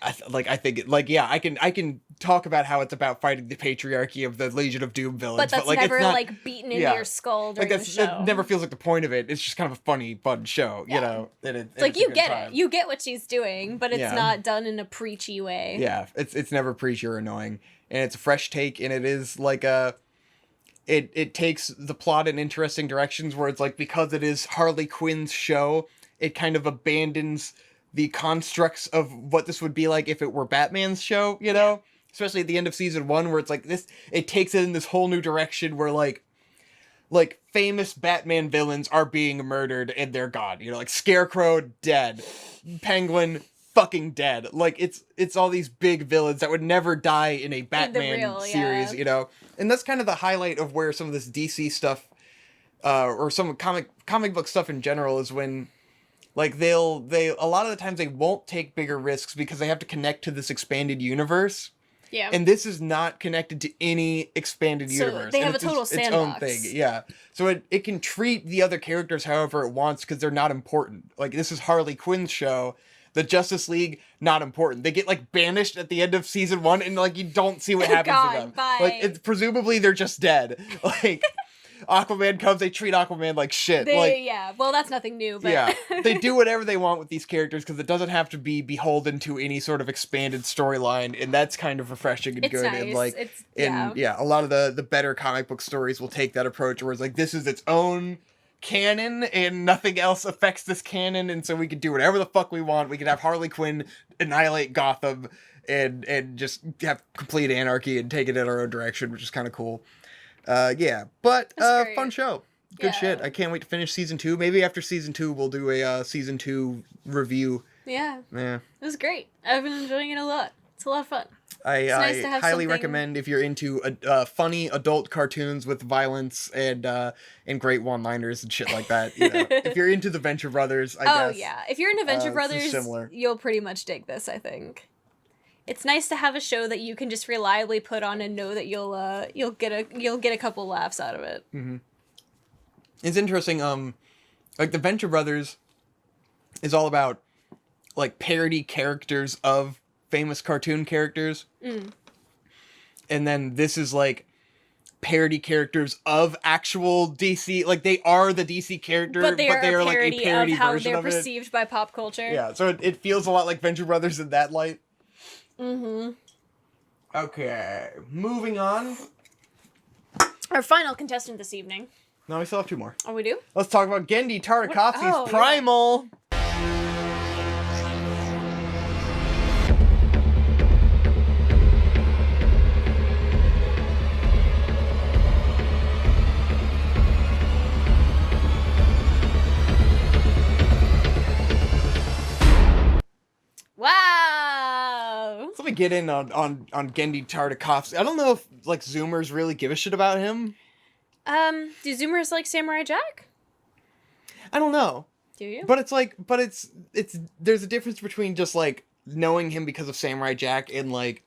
I think I can talk about how it's about fighting the patriarchy of the Legion of Doom villains,
but that's
like,
never,
it's not,
like, beaten into your skull during the show.
It never feels like the point of it. It's just kind of a funny, fun show, you know? And
it's like, you get it. You get what she's doing, but it's not done in a preachy way.
Yeah, it's never preachy or annoying. And it's a fresh take, and it is like it takes the plot in interesting directions where it's like, because it is Harley Quinn's show, it kind of abandons the constructs of what this would be like if it were Batman's show, you know? Especially at the end of season 1, where it's like this, it takes it in this whole new direction where, like famous Batman villains are being murdered and they're gone, you know? Like, Scarecrow, dead. Penguin, fucking dead. Like, it's all these big villains that would never die in a Batman series, you know? And that's kind of the highlight of where some of this DC stuff, or some comic book stuff in general, is when, like, they a lot of the times they won't take bigger risks because they have to connect to this expanded universe.
Yeah.
And this is not connected to any expanded universe.
They have
a
total sandbox.
Its own thing, yeah. So it can treat the other characters however it wants because they're not important. Like, this is Harley Quinn's show. The Justice League, not important. They get, like, banished at the end of season 1 and, like, you don't see what happens to them.
Bye.
Like, presumably they're just dead. Like, Aquaman comes, they treat Aquaman like shit.
Well, that's nothing new, but...
Yeah, they do whatever they want with these characters because it doesn't have to be beholden to any sort of expanded storyline, and that's kind of refreshing and good.
Nice.
And, a lot of the better comic book stories will take that approach where it's like, this is its own canon and nothing else affects this canon, and so we can do whatever the fuck we want. We can have Harley Quinn annihilate Gotham and just have complete anarchy and take it in our own direction, which is kind of cool. Yeah, but fun show. Good shit. I can't wait to finish season 2. Maybe after season 2 we'll do a season 2 review.
Yeah.
Yeah.
It was great. I've been enjoying it a lot. It's a lot of fun.
I
nice to have
highly
something...
recommend if you're into funny adult cartoons with violence and great one-liners and shit like that. You know, if you're into the Venture Brothers, I guess.
Oh yeah, if you're into Venture Brothers,
similar.
You'll pretty much dig this. I think it's nice to have a show that you can just reliably put on and know that you'll get a couple laughs out of it.
Mm-hmm. It's interesting. Like the Venture Brothers is all about like parody characters of famous cartoon characters. And then this is like parody characters of actual DC, like they are the DC character,
but they are
like a parody
of how
version
they're
of it.
perceived by pop culture.
Yeah, so it feels a lot like Venture Brothers in that light.
Mm-hmm.
Okay, moving on.
Our final contestant this evening.
No, we still have 2 more.
Oh, we do?
Let's talk about Genndy Tartakovsky's
Oh,
Primal.
Wow.
So let me get in on Genndy Tartakovsky. I don't know if like Zoomers really give a shit about him.
Do Zoomers like Samurai Jack?
I don't know.
Do you?
But it's there's a difference between just like knowing him because of Samurai Jack and like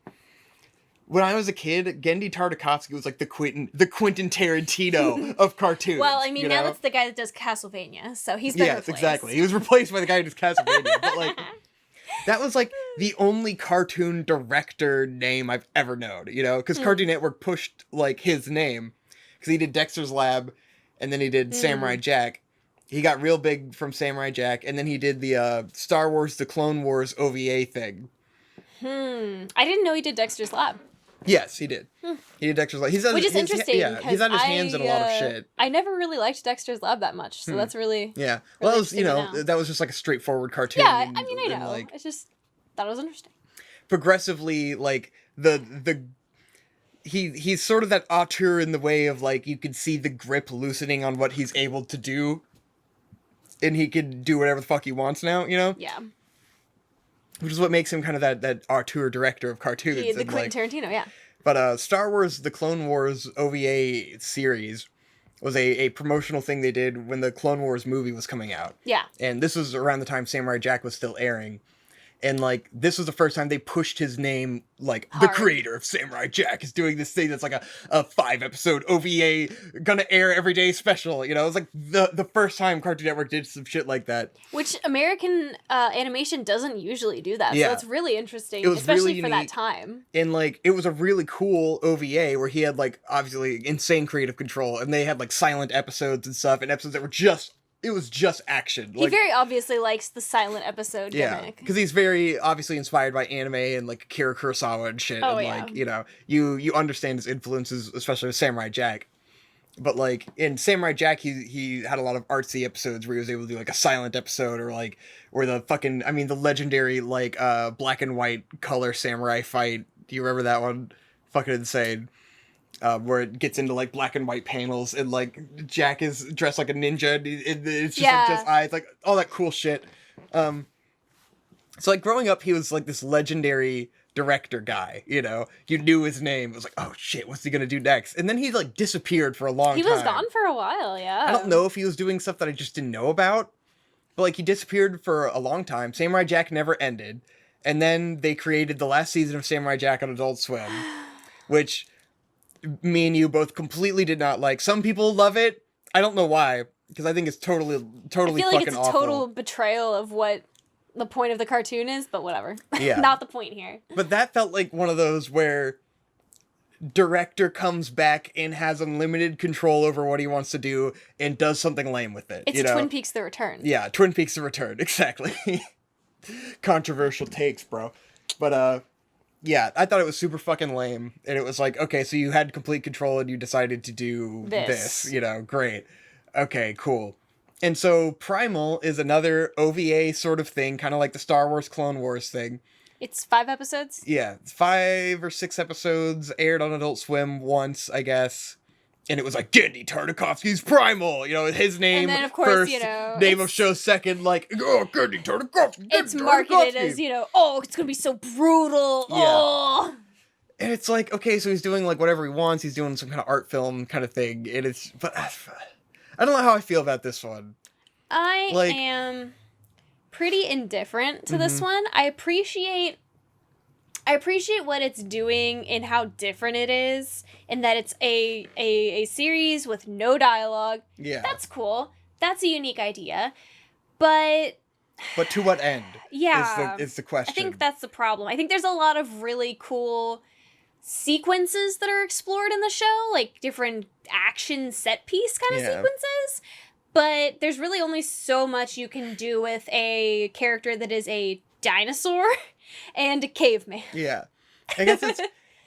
when I was a kid, Genndy Tartakovsky was like the Quentin Tarantino of cartoons.
Well, I mean,
you
now
know?
that's the guy that does Castlevania, so he's been replaced.
Exactly. He was replaced by the guy who does Castlevania. But like that was like the only cartoon director name I've ever known, you know, because Cartoon Network pushed like his name because he did Dexter's Lab, and then he did Samurai Jack. He got real big from Samurai Jack, and then he did the Star Wars: The Clone Wars OVA thing.
I didn't know he did Dexter's Lab.
Yes, he did. He did Dexter's Lab.
Which is interesting.
He's had his hands in a lot of shit.
I never really liked Dexter's Lab that much, so that's really
yeah. Well,
really
that was that was just like a straightforward cartoon.
Yeah, I mean, I know.
Like,
I just thought it was interesting.
Progressively, like he's sort of that auteur in the way of like you can see the grip loosening on what he's able to do, and he can do whatever the fuck he wants now. You know.
Yeah.
Which is what makes him kind of that auteur director of cartoons.
The Quentin Tarantino, yeah.
But Star Wars: The Clone Wars OVA series was a promotional thing they did when the Clone Wars movie was coming out.
Yeah.
And this was around the time Samurai Jack was still airing. And, like, this was the first time they pushed his name, like,
hard.
The creator of Samurai Jack is doing this thing that's like a 5-episode OVA, gonna air every day special, you know? It was like the first time Cartoon Network did some shit like that.
Which American animation doesn't usually do that,
Yeah.
so it's really interesting,
It was
especially
really
for
unique.
that time.
And, like, it was a really cool OVA where he had, like, obviously insane creative control, and they had, like, silent episodes and stuff, and episodes that were just... It was just action.
He very obviously likes the silent episode gimmick.
Because he's very obviously inspired by anime and like Akira Kurosawa and shit.
Oh,
and
yeah.
like, you know, you understand his influences, especially with Samurai Jack. But like in Samurai Jack, he had a lot of artsy episodes where he was able to do like a silent episode or like or the legendary like black and white color samurai fight. Do you remember that one? Fucking insane. Where it gets into like black and white panels and like Jack is dressed like a ninja and it's just like just eyes, like all that cool shit. So like growing up, he was like this legendary director guy, you know, you knew his name. It was like, oh shit, what's he gonna do next? And then he like disappeared for a long time.
He was gone for a while, yeah.
I don't know if he was doing stuff that I just didn't know about, but like he disappeared for a long time. Samurai Jack never ended. And then they created the last season of Samurai Jack on Adult Swim, which me and you both completely did not like. Some people love it. I don't know why, because I think it's totally
I feel
fucking
like it's a
awful.
total betrayal of what the point of the cartoon is, but whatever.
Yeah.
Not the point here.
But that felt like one of those where director comes back and has unlimited control over what he wants to do and does something lame with it.
It's
you know?
Twin Peaks: The Return.
Yeah, Twin Peaks: The Return, exactly. Controversial takes, bro. But yeah, I thought it was super fucking lame. And it was like, okay, so you had complete control and you decided to do this, you know, great. Okay, cool. And so Primal is another OVA sort of thing, kind of like the Star Wars Clone Wars thing.
It's 5 episodes?
Yeah, 5 or 6 episodes, aired on Adult Swim once, I guess. And it was like, Genndy Tartakovsky's Primal! You know, his name
and then, of course,
first,
you know,
name of show second, like, oh, Genndy Tartakovsky!
It's marketed as, you know, oh, it's gonna be so brutal!
Yeah.
Oh!
And it's like, okay, so he's doing, like, whatever he wants, he's doing some kind of art film kind of thing, and it's, but, I don't know how I feel about this one.
I am pretty indifferent to this one. I appreciate what it's doing and how different it is, and that it's a series with no dialogue.
Yeah.
That's cool. That's a unique idea. But
to what end?
Yeah.
Is the question.
I think that's the problem. I think there's a lot of really cool sequences that are explored in the show, like different action set piece kind of sequences. But there's really only so much you can do with a character that is a dinosaur and a caveman.
Yeah. I guess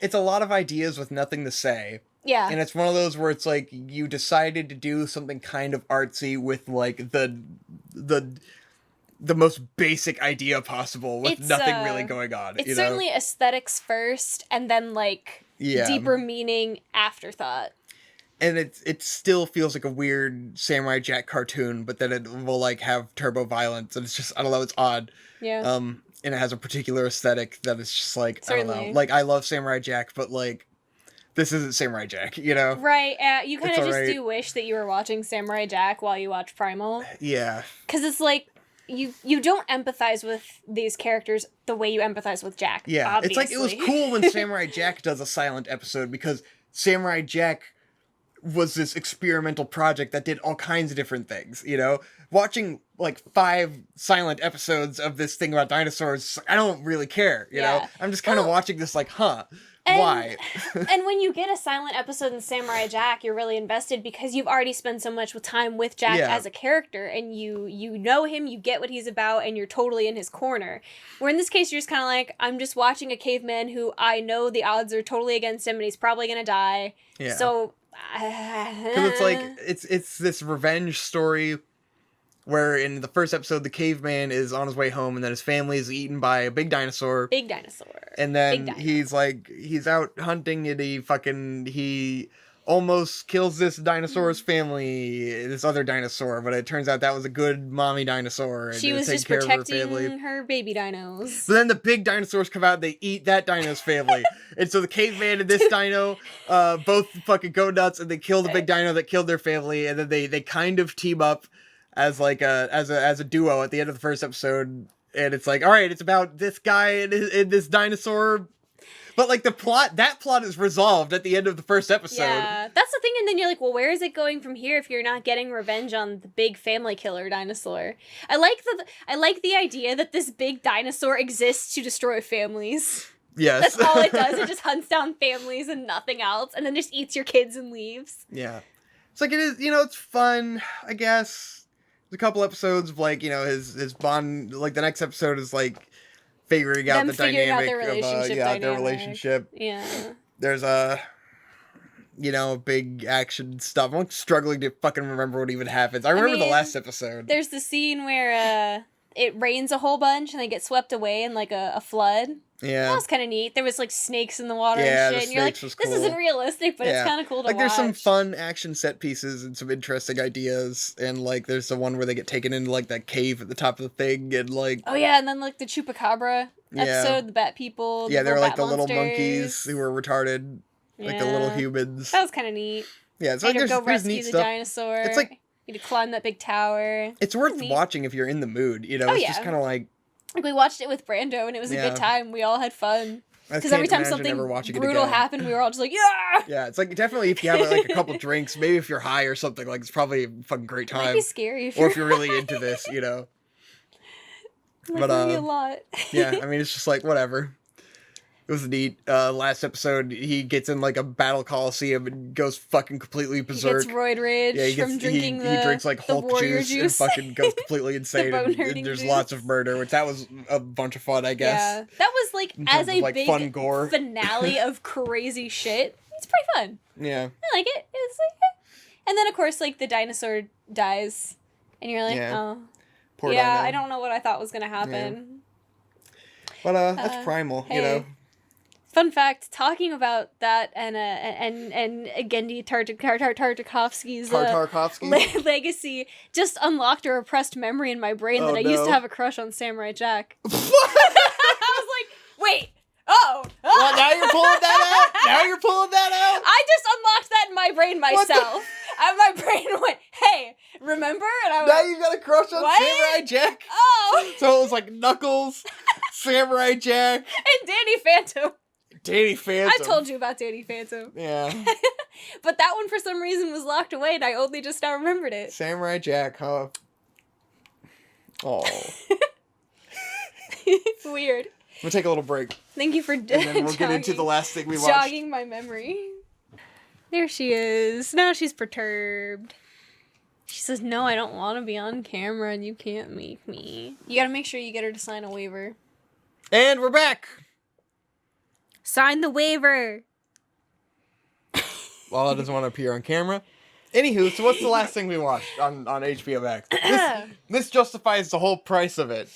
it's a lot of ideas with nothing to say.
Yeah.
And it's one of those where it's like you decided to do something kind of artsy with like the most basic idea possible with nothing really going on.
It's certainly aesthetics first and then like deeper meaning afterthought.
And it still feels like a weird Samurai Jack cartoon, but then it will like have turbo violence, and it's just, I don't know, it's odd.
Yeah.
And it has a particular aesthetic that is just like,
Certainly.
I don't know. Like, I love Samurai Jack, but like, this isn't Samurai Jack, you know?
Right. You kind of just
right.
do wish that you were watching Samurai Jack while you watch Primal.
Yeah.
Because it's like, you don't empathize with these characters the way you empathize with Jack.
Yeah.
Obviously.
It's like, it was cool when Samurai Jack does a silent episode, because Samurai Jack was this experimental project that did all kinds of different things, you know? Watching, like, 5 silent episodes of this thing about dinosaurs, I don't really care, you know? I'm just kind of watching this like, why?
And when you get a silent episode in Samurai Jack, you're really invested because you've already spent so much time with Jack as a character, and you know him, you get what he's about, and you're totally in his corner. Where in this case, you're just kind of like, I'm just watching a caveman who I know the odds are totally against him, and he's probably gonna die.
Yeah.
So...
Because it's like, it's this revenge story where in the first episode, the caveman is on his way home, and then his family is eaten by a big dinosaur.
Big dinosaur.
And then he's like, he's out hunting, and he almost kills this dinosaur's family, this other dinosaur, but it turns out that was a good mommy dinosaur. And
she was just protecting her baby dinos.
But then the big dinosaurs come out, and they eat that dino's family. And so the caveman and this dino both fucking go nuts, and they kill the big dino that killed their family, and then they kind of team up as like as a duo at the end of the first episode. And it's like, all right, it's about this guy and this dinosaur. But, like, that plot is resolved at the end of the first episode.
Yeah, that's the thing, and then you're like, well, where is it going from here if you're not getting revenge on the big family killer dinosaur? I like the idea that this big dinosaur exists to destroy families.
Yes.
That's all it does, it just hunts down families and nothing else, and then just eats your kids and leaves.
Yeah. It's like, it is, you know, it's fun, I guess. There's a couple episodes of, like, you know, his bond, like, the next episode is, like, figuring out the dynamic
their relationship
of their relationship.
Yeah.
There's big action stuff. I'm struggling to fucking remember what even happens. I remember the last episode.
There's the scene where it rains a whole bunch and they get swept away in like a flood.
Yeah.
That was kind of neat. There was like snakes in the water and shit. And you're like, this isn't realistic, but it's kind of cool to watch.
Like, there's some fun action set pieces and some interesting ideas. And, like, there's the one where they get taken into, like, that cave at the top of the thing. And, like...
Oh, yeah. And then, like, the Chupacabra episode, the bat people.
Yeah, they were, like, the
monsters.
little monkeys who were retarded. Like, the little humans.
That was kind of neat.
Yeah, it's like, there's neat stuff.
Dinosaur.
It's like...
You had to climb that big tower.
It's worth watching if you're in the mood, you know? It's just kind of like...
Like, we watched it with Brando, and it was a good time. We all had fun. Because every time something brutal happened, we were all just like, yeah!
Yeah, it's like, definitely if you have, like, a couple drinks, maybe if you're high or something, like, it's probably a fucking great time. It might
be scary
or if you're really into this, you know?
Like, maybe a lot.
Yeah, I mean, it's just like, whatever. It was neat. Last episode, he gets in, like, a battle coliseum and goes fucking completely berserk.
He gets roid rage from drinking
he drinks, like, Hulk juice and fucking goes completely insane. And there's lots of murder, which that was a bunch of fun, I guess.
Yeah, that was, like, as a
like,
big
fun gore
finale of crazy shit. It's pretty fun.
Yeah.
I like it. It's like, and then, of course, like, the dinosaur dies. And you're like,
Yeah.
oh.
Poor
Yeah,
Dino.
I don't know what I thought was going to happen.
But that's Primal, you
hey.
know.
Fun fact, talking about that and Genndy Tartakovsky's
Tartakovsky?
legacy just unlocked a repressed memory in my brain that I used to have a crush on Samurai Jack. I was like, wait, oh.
Well, now you're pulling that out? Now you're pulling that out?
I just unlocked that in my brain myself. And my brain went, hey, remember? And I went,
Now you got a crush on
what?
Samurai Jack?
Oh.
So it was like Knuckles, Samurai Jack,
And Danny Phantom.
Danny Phantom.
I told you about Danny Phantom.
Yeah.
But that one for some reason was locked away and I only just now remembered it.
Samurai Jack, huh? Oh.
Weird.
We'll take a little break.
Thank you for
And then we'll get into the last thing we watched.
jogging my memory. There she is. Now she's perturbed. She says, no, I don't want to be on camera and you can't make me. You gotta make sure you get her to sign a waiver.
And we're back!
Sign the waiver!
Lala doesn't want to appear on camera. Anywho, so what's the last thing we watched on HBO Max? This justifies the whole price of it.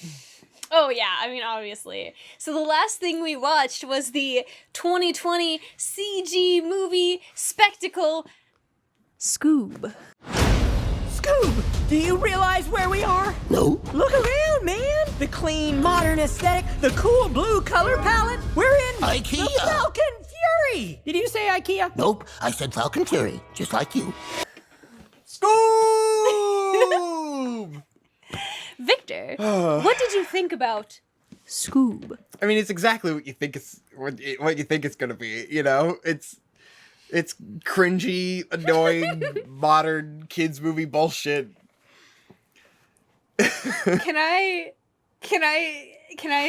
Oh, yeah, I mean, obviously. So the last thing we watched was the 2020 CG movie spectacle, Scoob.
Scoob, do you realize where we are?
No.
Look around, man. The clean, modern aesthetic, the cool blue color palette. We're in
IKEA.
the Falcon Fury. Did you say IKEA?
Nope, I said Falcon Fury, just like you.
Scoob!
Victor, what did you think about Scoob?
I mean, it's exactly what you think it's what you think it's gonna be. You know, it's cringy, annoying, modern kids movie bullshit.
Can I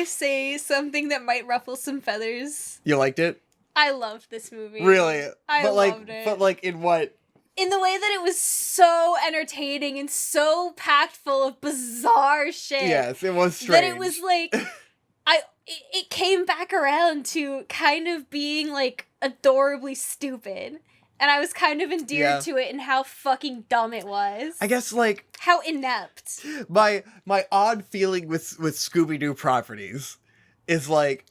say something that might ruffle some feathers?
You liked it?
I loved this movie.
Really?
I loved it.
But like in what?
In the way that it was so entertaining and so packed full of bizarre shit.
Yes, it was strange.
That it was like, it came back around to kind of being like adorably stupid. And I was kind of endeared to it and how fucking dumb it was.
I guess like
how inept.
My odd feeling with Scooby-Doo properties is like,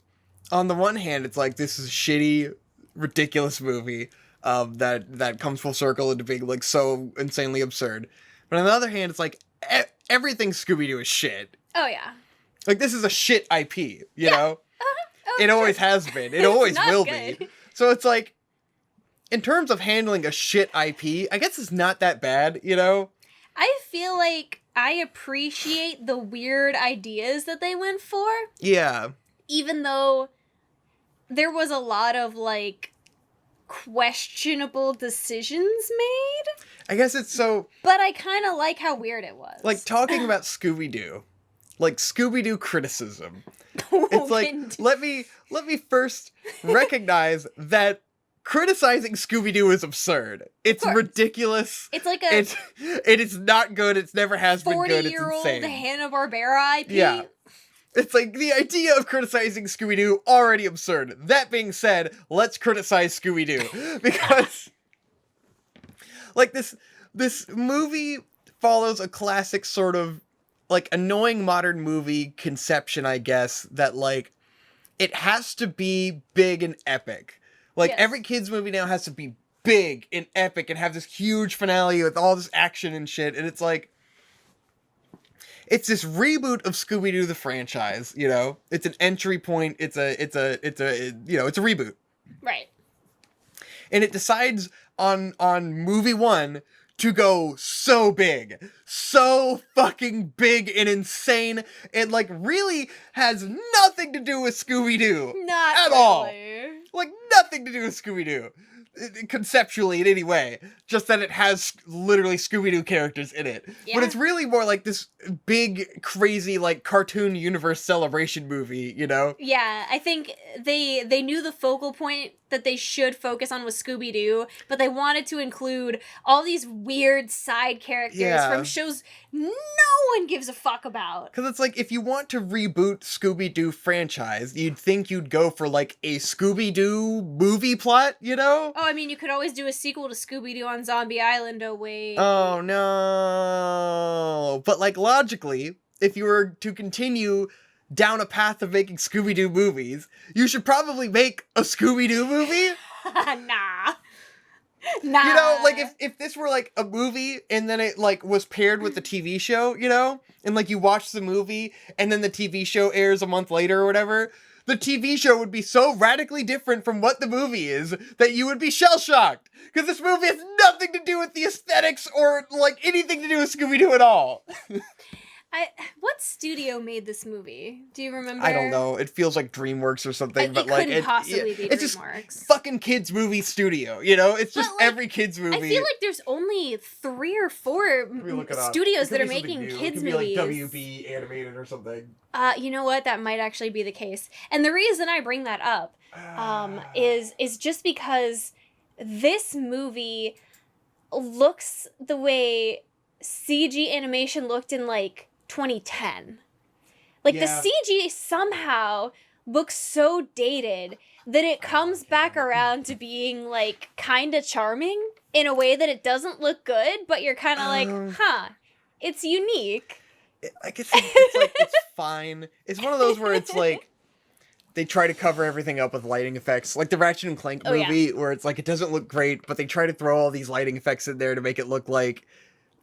on the one hand, it's like this is a shitty, ridiculous movie. That comes full circle into being like so insanely absurd. But on the other hand, it's like everything Scooby-Doo is shit.
Oh yeah.
Like this is a shit IP, you know? Oh, it always has been. It always will be. So it's like, in terms of handling a shit IP, I guess it's not that bad, you know?
I feel like I appreciate the weird ideas that they went for.
Yeah.
Even though there was a lot of like questionable decisions made.
I guess it's so...
But I kind of like how weird it was.
Like, talking about Scooby-Doo. Like, Scooby-Doo criticism. It's like, let me first recognize that criticizing Scooby-Doo is absurd. It's ridiculous.
It's like
it is not good. It's never has been good. It's insane.
40-year-old Hanna-Barbera IP.
Yeah. It's like the idea of criticizing Scooby-Doo already absurd. That being said, let's criticize Scooby-Doo because like this movie follows a classic sort of like annoying modern movie conception, I guess, that like it has to be big and epic. Like every kids movie now has to be big and epic and have this huge finale with all this action and shit, and it's like it's this reboot of Scooby-Doo the franchise, you know? It's an entry point. It's a reboot.
Right.
And it decides on movie 1 to go so big. So fucking big and insane. It like really has nothing to do with Scooby-Doo.
Not
at
really.
all. Like nothing to do with Scooby-Doo. Conceptually in any way, just that it has literally Scooby-Doo characters in it.
Yeah.
But it's really more like this big, crazy, like cartoon universe celebration movie, you know?
Yeah, I think they knew the focal point that they should focus on was Scooby-Doo, but they wanted to include all these weird side characters from shows no one gives a fuck about.
Because it's like, if you want to reboot Scooby-Doo franchise, you'd think you'd go for like a Scooby-Doo movie plot, you know?
I mean, you could always do a sequel to Scooby-Doo on Zombie Island. Oh, wait.
Oh, no. But, like, logically, if you were to continue down a path of making Scooby-Doo movies, you should probably make a Scooby-Doo movie.
Nah.
You know, like, if this were, like, a movie, and then it, like, was paired with the TV show, you know? And, like, you watch the movie, and then the TV show airs a month later or whatever, the TV show would be so radically different from what the movie is that you would be shell-shocked. Because this movie has nothing to do with the aesthetics or, like, anything to do with Scooby-Doo at all.
What studio made this movie? Do you remember?
I don't know. It feels like DreamWorks or something, but like
couldn't possibly be
it's just
DreamWorks.
fucking kids movie studio, you know? It's just
But, like,
every kids movie.
I feel like there's only 3 or 4 studios that are making kids movies.
Like WB animated or something.
You know what? That might actually be the case. And the reason I bring that up is just because this movie looks the way CG animation looked in like 2010. Like the CG somehow looks so dated that it comes back around to being like kind of charming in a way that it doesn't look good, but you're kind of like, it's unique.
I guess it's like, it's fine. It's one of those where it's like, they try to cover everything up with lighting effects. Like the Ratchet and Clank movie, where it's like, it doesn't look great, but they try to throw all these lighting effects in there to make it look like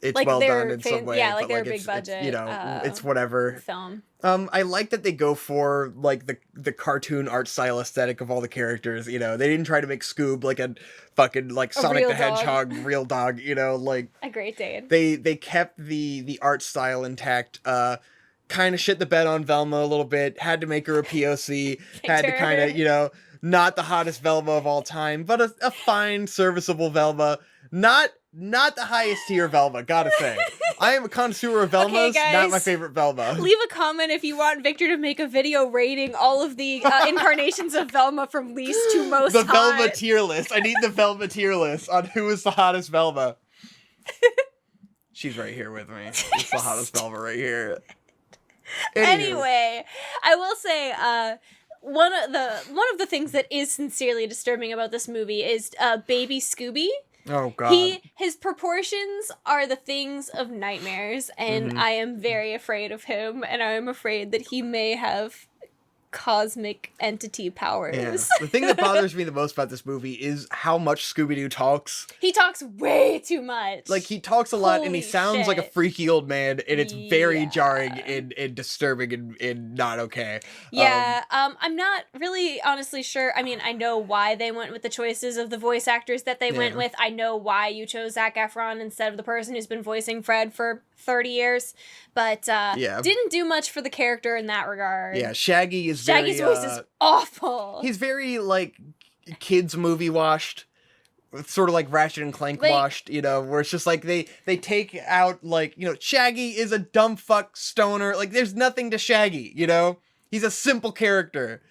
it's like well done in some way.
Yeah, like
but
they're
like
big budget.
It's, you know, it's whatever.
Film.
I like that they go for like the cartoon art style aesthetic of all the characters. You know, they didn't try to make Scoob like a fucking like Sonic the Hedgehog real dog. You know, like
a Great Dane.
They kept the art style intact. Kind of shit the bed on Velma a little bit. Had to make her a POC. Had to kind of, you know, not the hottest Velma of all time, but a fine, serviceable Velma. Not the highest tier Velma, gotta say. I am a connoisseur of Velmas,
okay, guys,
not my favorite Velma.
Leave a comment if you want Victor to make a video rating all of the incarnations of Velma from least to most
The
hot.
Velma tier list. I need the Velma tier list on who is the hottest Velma. She's right here with me. It's the hottest Velma right here.
Anyway, I will say, one of the things that is sincerely disturbing about this movie is baby Scooby.
Oh god.
His proportions are the things of nightmares, and I am very afraid of him, and I am afraid that he may have cosmic entity powers.
Yeah. The thing that bothers me the most about this movie is how much Scooby-Doo talks.
He talks way too much.
Like, he talks a lot, and he
Holy
sounds like a
shit.
freaky old man, and it's very jarring and disturbing and not okay.
Yeah, I'm not really honestly sure. I mean, I know why they went with the choices of the voice actors that they went with. I know why you chose Zac Efron instead of the person who's been voicing Fred for 30 years, but didn't do much for the character in that regard.
Yeah, Shaggy's
voice is awful.
He's very, like, kids movie washed. Sort of like Ratchet and Clank washed, you know, where it's just like they take out, like, you know, Shaggy is a dumb fuck stoner. Like, there's nothing to Shaggy, you know? He's a simple character.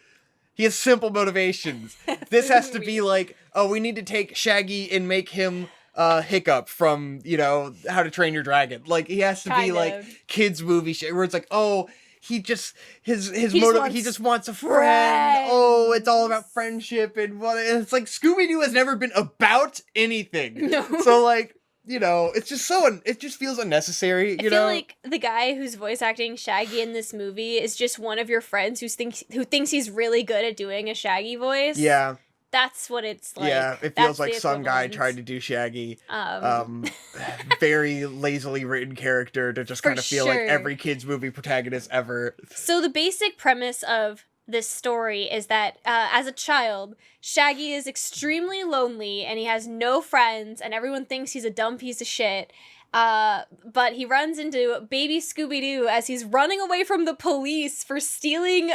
He has simple motivations. This has to be like, oh, we need to take Shaggy and make him Hiccup from, you know, How to Train Your Dragon. Like, he has to be like kids movie shit where it's like, oh, he just he just wants a friend. Oh, it's all about friendship and it's like Scooby-Doo has never been about anything.
No.
So like, you know, it's just it just feels unnecessary, you know?
I feel like the guy who's voice acting Shaggy in this movie is just one of your friends who thinks he's really good at doing a Shaggy voice.
Yeah.
That's what it's like.
Yeah, it feels like some guy tried to do Shaggy. Very lazily written character to just kind of feel like every kid's movie protagonist ever.
So the basic premise of this story is that as a child, Shaggy is extremely lonely and he has no friends and everyone thinks he's a dumb piece of shit. But he runs into baby Scooby-Doo as he's running away from the police for stealing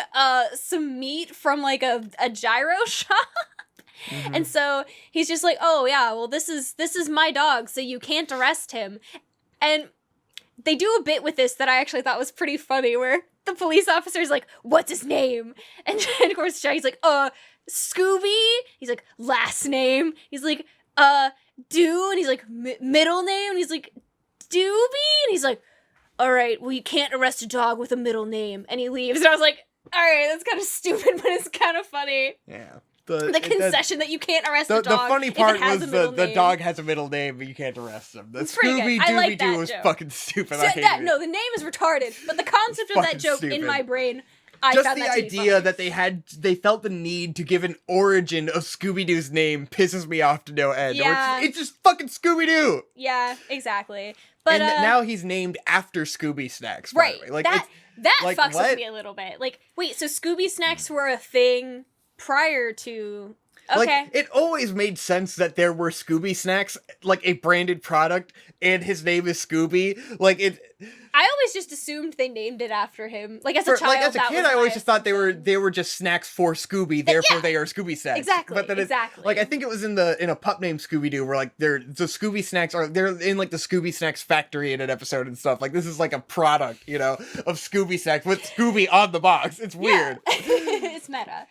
some meat from like a gyro shop. And so he's just like, oh yeah, well this is my dog, so you can't arrest him. And they do a bit with this that I actually thought was pretty funny, where the police officer's like, what's his name? And of course Shaggy's like, Scooby? He's like, last name? He's like, Do? And he's like, middle name? And he's like, Doobie? And he's like, all right, well you can't arrest a dog with a middle name. And he leaves. And I was like, all right, that's kind of stupid, but it's kind of funny.
Yeah.
The concession that you can't arrest the dog.
The funny part was the
name.
dog has a middle name, but you can't arrest him. The
Scooby Dooby
Doo was fucking stupid.
So
I hated it.
No, the name is retarded, but the concept of that joke in my brain, I
just
found
the
that to be
idea
funny.
that they felt the need to give an origin of Scooby-Doo's name pisses me off to no end.
Yeah.
It's just fucking Scooby-Doo.
Yeah, exactly. But
and now he's named after Scooby Snacks. By
right,
the way. Like
that
like,
fucks
what?
with me a little bit. Like, wait, so Scooby Snacks were a thing prior to? Okay.
Like, it always made sense that there were Scooby Snacks, like a branded product, and his name is Scooby. Like,
I always just assumed they named it after him. Like, as a child,
as a kid, I always just thought they were just snacks for Scooby, therefore they are Scooby Snacks.
Exactly,
but then
exactly.
Like, I think it was in a pup named Scooby-Doo, where, like, the Scooby Snacks they're in, like, the Scooby Snacks factory in an episode and stuff. Like, this is, like, a product, you know, of Scooby Snacks with Scooby on the box. It's weird.
It's meta.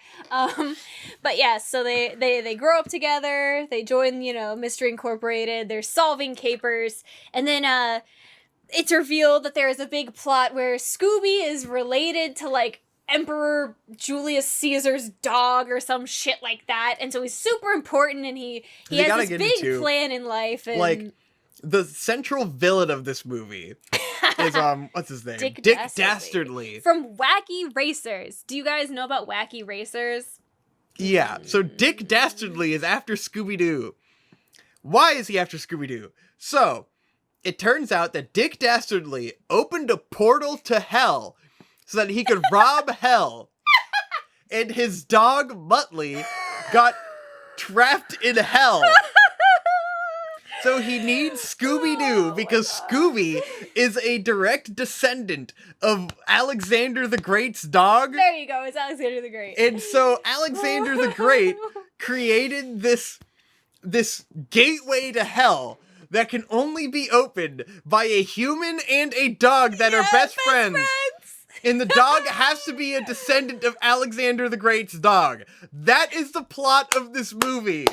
But yeah, so they grow up together, they join, Mystery Incorporated, they're solving capers, and then, it's revealed that there is a big plot where Scooby is related to, like, Emperor Julius Caesar's dog or some shit like that, and so he's super important, and he has this big plan in life, and...
Like, the central villain of this movie is, what's his name?
Dick
Dastardly.
From Wacky Racers. Do you guys know about Wacky Racers?
Yeah, so Dick Dastardly is after Scooby-Doo. Why is he after Scooby-Doo? So, it turns out that Dick Dastardly opened a portal to hell so that he could rob hell. And his dog, Muttley, got trapped in hell. So he needs Scooby-Doo because Scooby is a direct descendant of Alexander the Great's dog.
There you go, it's Alexander the Great.
And so Alexander the Great created this gateway to hell that can only be opened by a human and a dog that are best friends. And the dog has to be a descendant of Alexander the Great's dog. That is the plot of this movie.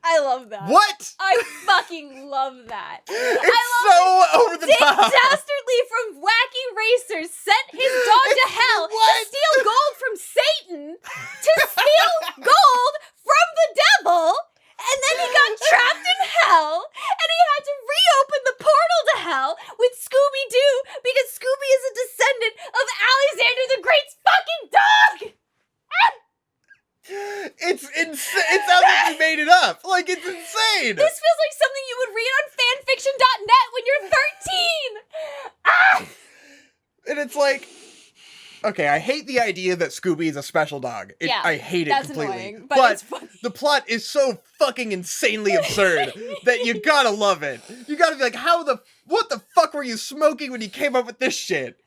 I love that.
What?
I fucking love that.
It's so over the top.
Dick Dastardly from Wacky Racers sent his dog to hell to steal gold from Satan, to steal gold from the devil, and then he got trapped in hell, and he had to reopen the portal to hell with Scooby-Doo because Scooby is a descendant of Alexander the Great's fucking dog!
It's insane. It sounds like you made it up. Like, it's insane.
This feels like something you would read on fanfiction.net when you're 13! Ah!
And it's like, okay, I hate the idea that Scooby is a special dog. I hate it completely.
Annoying, but it's funny.
The plot is so fucking insanely absurd that you gotta love it. You gotta be like, what the fuck were you smoking when you came up with this shit?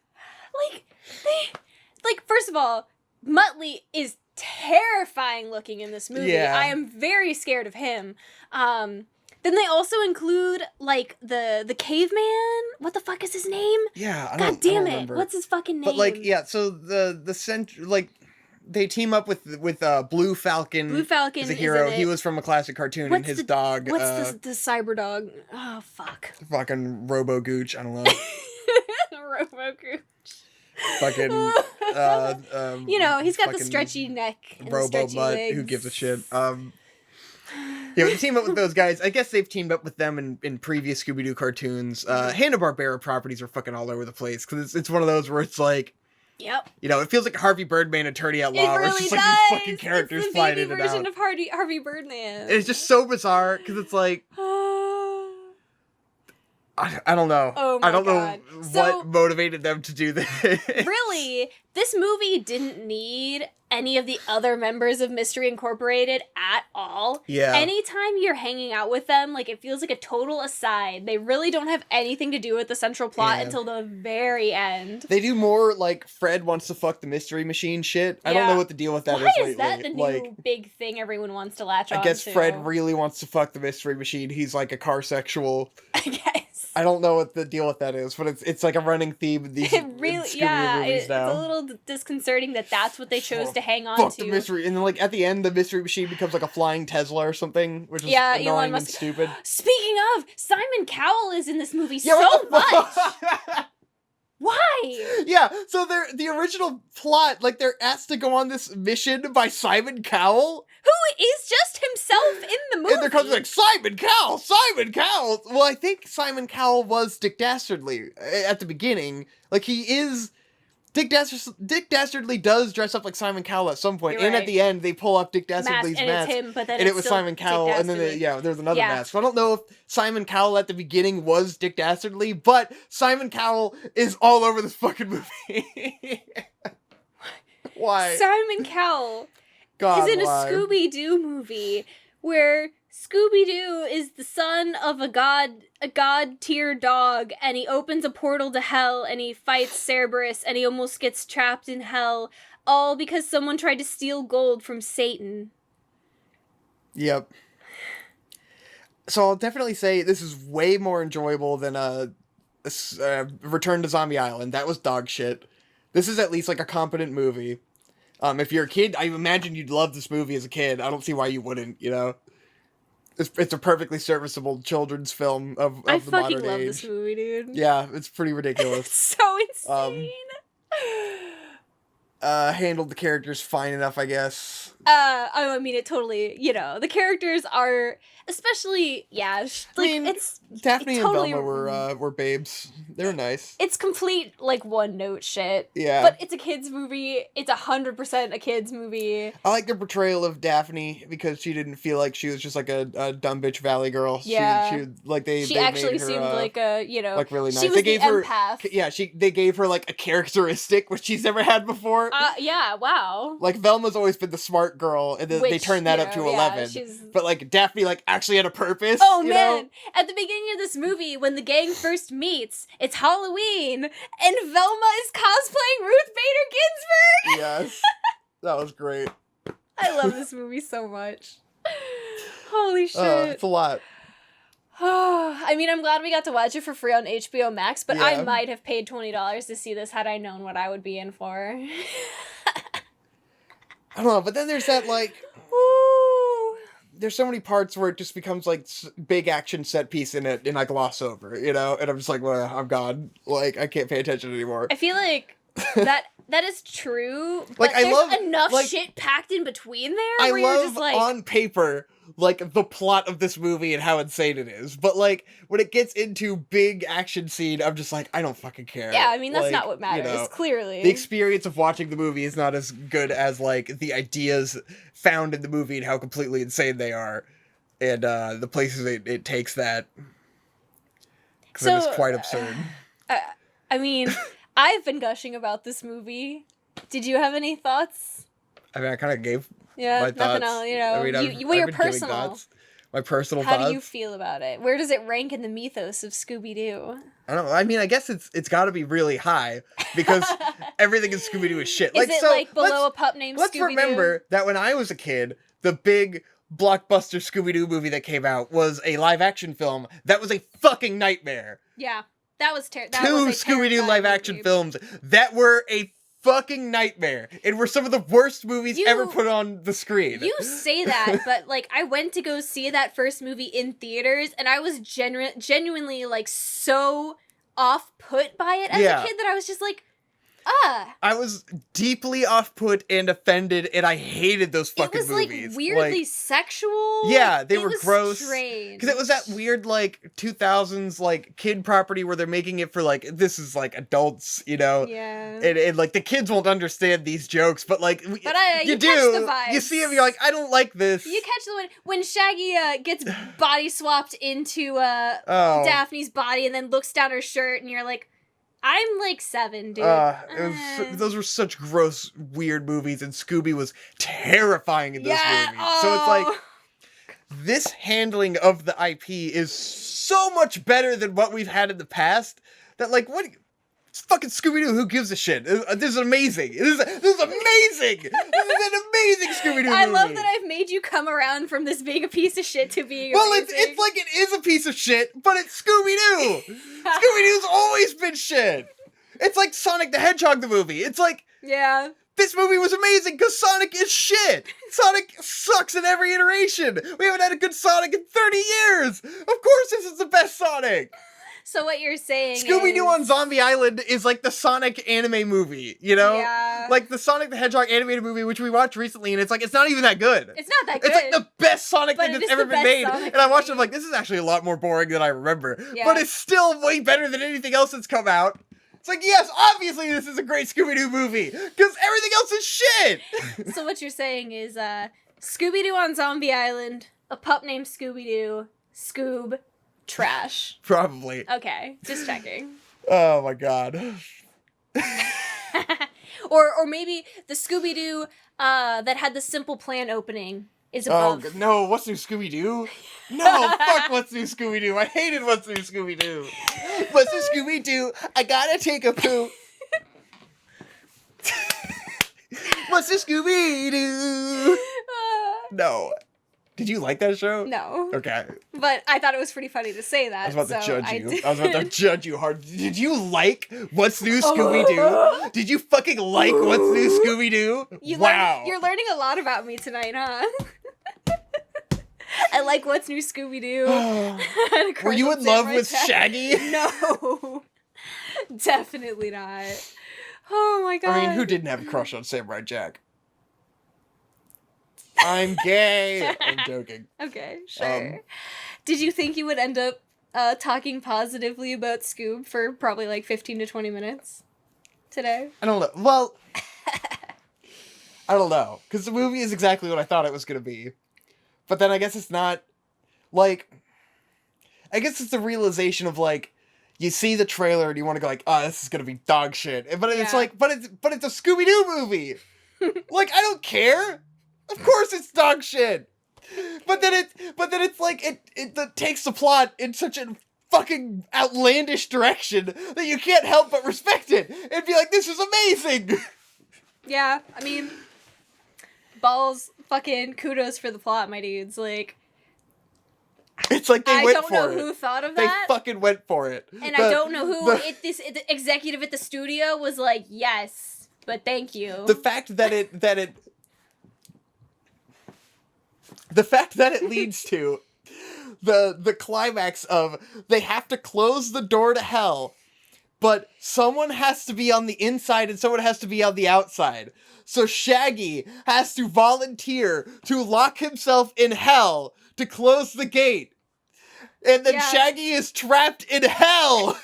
First of all, Muttley is terrifying looking in this movie.
Yeah.
I am very scared of him. Then they also include, like, the caveman. What the fuck is his name?
Yeah, I
God
don't
damn it.
remember.
What's his fucking name?
But, like, yeah, so the center, like, they team up with Blue Falcon.
Blue Falcon
is a
is
hero.
in it.
He was from a classic cartoon, and his dog.
What's the cyber dog? Oh, fuck.
Fucking Robo Gooch. I don't know.
Robo-Gooch.
Fucking
he's got the stretchy neck and the stretchy
Robo-Mutt.
legs.
Who gives a shit? Yeah, we team up with those guys. I guess they've teamed up with them in previous Scooby-Doo cartoons. Hanna-Barbera properties are fucking all over the place because it's one of those where it's like,
yep.
It feels like Harvey Birdman, Attorney at Law,
It
where
really
it's just
does.
like these fucking characters
it's the
flying
baby
in and
version
out.
of Harvey Birdman.
And it's just so bizarre because it's like, I don't know.
Oh my
I don't
God.
know
So-
what motivated them to do this.
Really, this movie didn't need any of the other members of Mystery Incorporated at all.
Yeah.
Anytime you're hanging out with them, like, it feels like a total aside. They really don't have anything to do with the central plot until the very end.
They do more, like, Fred wants to fuck the mystery machine shit. I don't
Yeah.
know what the deal with that
Why
is lately.
is that the new
Like,
big thing everyone wants to latch on
I guess
to?
Fred really wants to fuck the mystery machine. He's like a car sexual.
I guess.
I don't know what the deal with that is, but it's like a running theme in these
It really,
Scooby-Doo movies
it's
now.
a little disconcerting that that's what they chose to hang on
Fuck
to.
the mystery, and then like at the end, the mystery machine becomes like a flying Tesla or something, which is
Yeah,
annoying
Elon
and
Musk.
stupid.
Speaking of, Simon Cowell is in this movie
Yeah,
so
what the
much.
fuck?
Why?
Yeah, so the original plot, like, they're asked to go on this mission by Simon Cowell.
Who is just himself in the movie.
And they're coming like, Simon Cowell! Simon Cowell! Well, I think Simon Cowell was Dick Dastardly at the beginning. Like, he is... Dick Dastardly does dress up like Simon Cowell at some point,
You're
and
right.
at the end, they pull up Dick Dastardly's
and
mask.
it's him, but then
and
it's
it was
still
Simon
Dick
Cowell, and then,
Dastardly.
there's another
Yeah.
mask. So I don't know if Simon Cowell at the beginning was Dick Dastardly, but Simon Cowell is all over this fucking movie. Why?
Simon Cowell
God,
is in a
why?
Scooby-Doo movie where Scooby-Doo is the son of a god tier dog, and he opens a portal to hell, and he fights Cerberus, and he almost gets trapped in hell, all because someone tried to steal gold from Satan.
Yep. So I'll definitely say this is way more enjoyable than Return to Zombie Island. That was dog shit. This is at least like a competent movie. If you're a kid, I imagine you'd love this movie as a kid. I don't see why you wouldn't, you know? It's a perfectly serviceable children's film of the modern age.
I fucking love this movie, dude.
Yeah, it's pretty ridiculous.
It's so insane.
Handled the characters fine enough, I guess.
I mean, it totally, the characters are, especially, it's
Daphne
totally,
and Velma were babes. They were nice.
It's complete, one-note shit.
Yeah.
But it's a kid's movie. It's 100% a kid's movie.
I like the portrayal of Daphne because she didn't feel like she was just like a dumb bitch valley girl.
Yeah.
She
actually
made her,
seemed like a,
like really nice.
She was the empath.
Yeah, they gave her like a characteristic which she's never had before.
Yeah, wow.
Like Velma's always been the smart girl, and then they turned that up to 11. But like Daphne like actually had a purpose.
Oh man!
know?
At the beginning of this movie, when the gang first meets, it's Halloween, and Velma is cosplaying Ruth Bader Ginsburg.
Yes, that was great.
I love this movie so much. Holy shit!
It's a lot.
I mean, I'm glad we got to watch it for free on HBO Max, but I
Yeah.
might have paid $20 to see this had I known what I would be in for.
I don't know, but then there's that like.
Ooh.
There's so many parts where it just becomes like big action set piece in it, and I gloss over, you know, and I'm just like, well, I'm gone. Like I can't pay attention anymore.
I feel like that is true, but
Like, I
there's
love,
enough
like-
shit packed in between there
I
where you're
love
just like,
on paper like the plot of this movie and how insane it is, but like when it gets into big action scene, I'm just like, I don't fucking care.
yeah, I mean, that's
Like,
not what matters,
you know,
clearly.
the experience of watching the movie is not as good as like the ideas found in the movie and how completely insane they are, and the places it takes that. So it's quite absurd.
I mean, I've been gushing about this movie. Did you have any thoughts?
I mean, I kind of gave
Yeah,
my
nothing
thoughts.
else, you know.
I mean,
Your
I've been giving
personal.
thoughts. My personal
How
thoughts.
do you feel about it? Where does it rank in the mythos of Scooby-Doo?
I don't know. I mean, I guess it's got to be really high because everything in Scooby-Doo is shit.
Is it like below a pup named
Let's
Scooby-Doo?
remember that when I was a kid, the big blockbuster Scooby-Doo movie that came out was a live-action film that was a fucking nightmare.
Yeah, that was terrible.
Two Scooby-Doo live-action films that were a fucking nightmare and were some of the worst movies ever put on the screen.
You say that, but like I went to go see that first movie in theaters, and I was genuinely like so off-put by it as a kid that I was just like,
I was deeply off-put and offended, and I hated those fucking movies.
It was like weirdly sexual.
Yeah, they were
was
gross.
Strange.
Because it was that weird like 2000s like kid property where they're making it for like this is like adults, you know.
Yeah.
And like the kids won't understand these jokes, but like
you
you
catch
do.
the vibes.
You see them, you're like, I don't like this.
You catch the one when Shaggy gets body swapped into Daphne's body and then looks down her shirt, and you're like, I'm like 7, dude.
Those were such gross, weird movies, and Scooby was terrifying in those movies. So it's like, this handling of the IP is so much better than what we've had in the past, that like, it's fucking Scooby-Doo, who gives a shit? This is amazing. This is amazing. This is an amazing Scooby-Doo movie.
I love that I've made you come around from this being a piece of shit to being amazing.
It's like it is a piece of shit, but it's Scooby-Doo. Scooby-Doo's always been shit. It's like Sonic the Hedgehog the movie. It's like,
yeah,
this movie was amazing because Sonic is shit. Sonic sucks in every iteration. We haven't had a good Sonic in 30 years. Of course this is the best Sonic.
So what you're saying
Scooby-Doo on Zombie Island is like the Sonic anime movie, you know?
Yeah.
Like the Sonic the Hedgehog animated movie, which we watched recently, and it's like, it's not even that good.
It's not that good.
It's like the best Sonic
But
thing
it
that's
is
ever
the
been
best
made.
Sonic
And I watched it,
movie.
I'm like, this is actually a lot more boring than I remember.
Yeah.
But it's still way better than anything else that's come out. It's like, yes, obviously this is a great Scooby-Doo movie, because everything else is shit!
So what you're saying is, Scooby-Doo on Zombie Island, a pup named Scooby-Doo, Scoob, trash.
Probably.
Okay, just checking.
Oh my god.
Or maybe the Scooby-Doo that had the Simple Plan opening is above.
Oh, no, What's New Scooby-Doo? No, fuck What's New Scooby-Doo. I hated What's New Scooby-Doo. What's New Scooby-Doo? I gotta take a poo. What's New Scooby-Doo? No. Did you like that show?
No.
Okay.
But I thought it was pretty funny to say that.
I was about to judge you.
did.
I was about to judge you hard. Did you like What's New Scooby-Doo? Did you fucking like What's New Scooby-Doo? Wow.
You're learning a lot about me tonight, huh? I like What's New Scooby-Doo.
Were you in love with Shaggy?
No. Definitely not. Oh my god.
I mean, who didn't have a crush on Samurai Jack? I'm gay. I'm joking.
Okay, sure. Did you think you would end up talking positively about Scoob for probably like 15 to 20 minutes today?
I don't know. Well, I don't know. Because the movie is exactly what I thought it was going to be. But then I guess it's not, like, I guess it's the realization of, like, you see the trailer and you want to go like, oh, this is going to be dog shit. But it's like, but it's a Scooby-Doo movie. Like, I don't care. Of course it's dog shit. But then it's like, it takes the plot in such a fucking outlandish direction that you can't help but respect it. And be like, this is amazing.
Yeah, I mean, balls, fucking kudos for the plot, my dudes. Like,
it's like they went for it.
I don't know who thought of that.
They fucking went for it.
And I don't know who the executive at the studio was like, yes, but thank you.
The fact that it leads to the climax of they have to close the door to hell, but someone has to be on the inside and someone has to be on the outside. So Shaggy has to volunteer to lock himself in hell to close the gate. And then Shaggy is trapped in hell.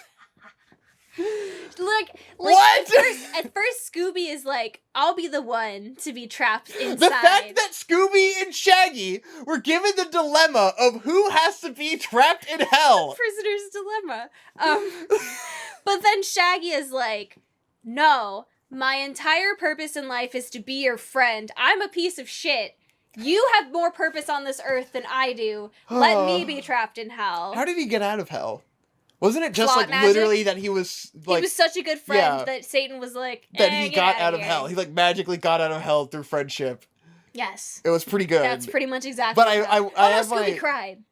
Look,
what?
At first, Scooby is like, I'll be the one to be trapped inside.
The fact that Scooby and Shaggy were given the dilemma of who has to be trapped in hell.
Prisoner's dilemma. But then Shaggy is like, no, my entire purpose in life is to be your friend. I'm a piece of shit. You have more purpose on this earth than I do. Let me be trapped in hell.
How did he get out of hell? Wasn't it just
Plot
like
magic?
literally that he was like...
He was such a good friend that Satan was like,
that he got out of
here.
hell. He like magically got out of hell through friendship.
Yes.
It was pretty good.
That's pretty much exactly
But
what
I
no,
have
Scooby cried.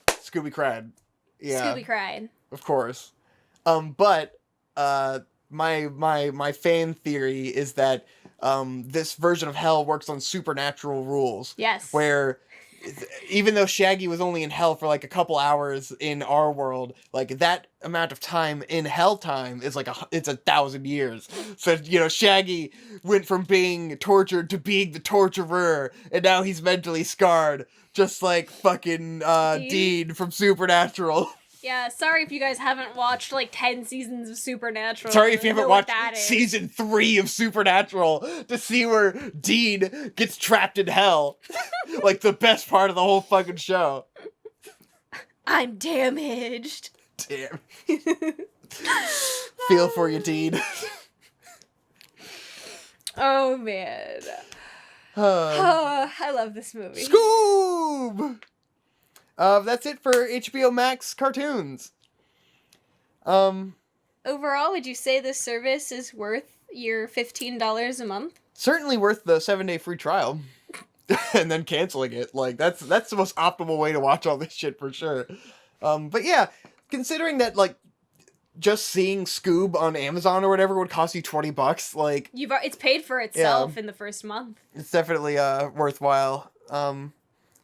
Scooby cried. Yeah.
Scooby cried.
Of course. But my fan theory is that this version of hell works on supernatural rules.
Yes.
Where even though Shaggy was only in hell for like a couple hours in our world, like that amount of time in hell time is like it's 1,000 years. So, you know, Shaggy went from being tortured to being the torturer, and now he's mentally scarred, just like fucking Dean from Supernatural.
Yeah, sorry if you guys haven't watched like 10 seasons of Supernatural.
Sorry if you haven't watched season 3 of Supernatural to see where Dean gets trapped in hell. Like the best part of the whole fucking show.
I'm damaged.
Damn. Feel for you, Dean.
Oh, man. I love this movie.
Scoob! That's it for HBO Max cartoons.
Overall, would you say this service is worth your $15 a month?
Certainly worth the 7-day free trial. And then canceling it. Like, that's the most optimal way to watch all this shit for sure. But yeah, considering that, like, just seeing Scoob on Amazon or whatever would cost you $20, like...
It's paid for itself in the first month.
It's definitely, worthwhile.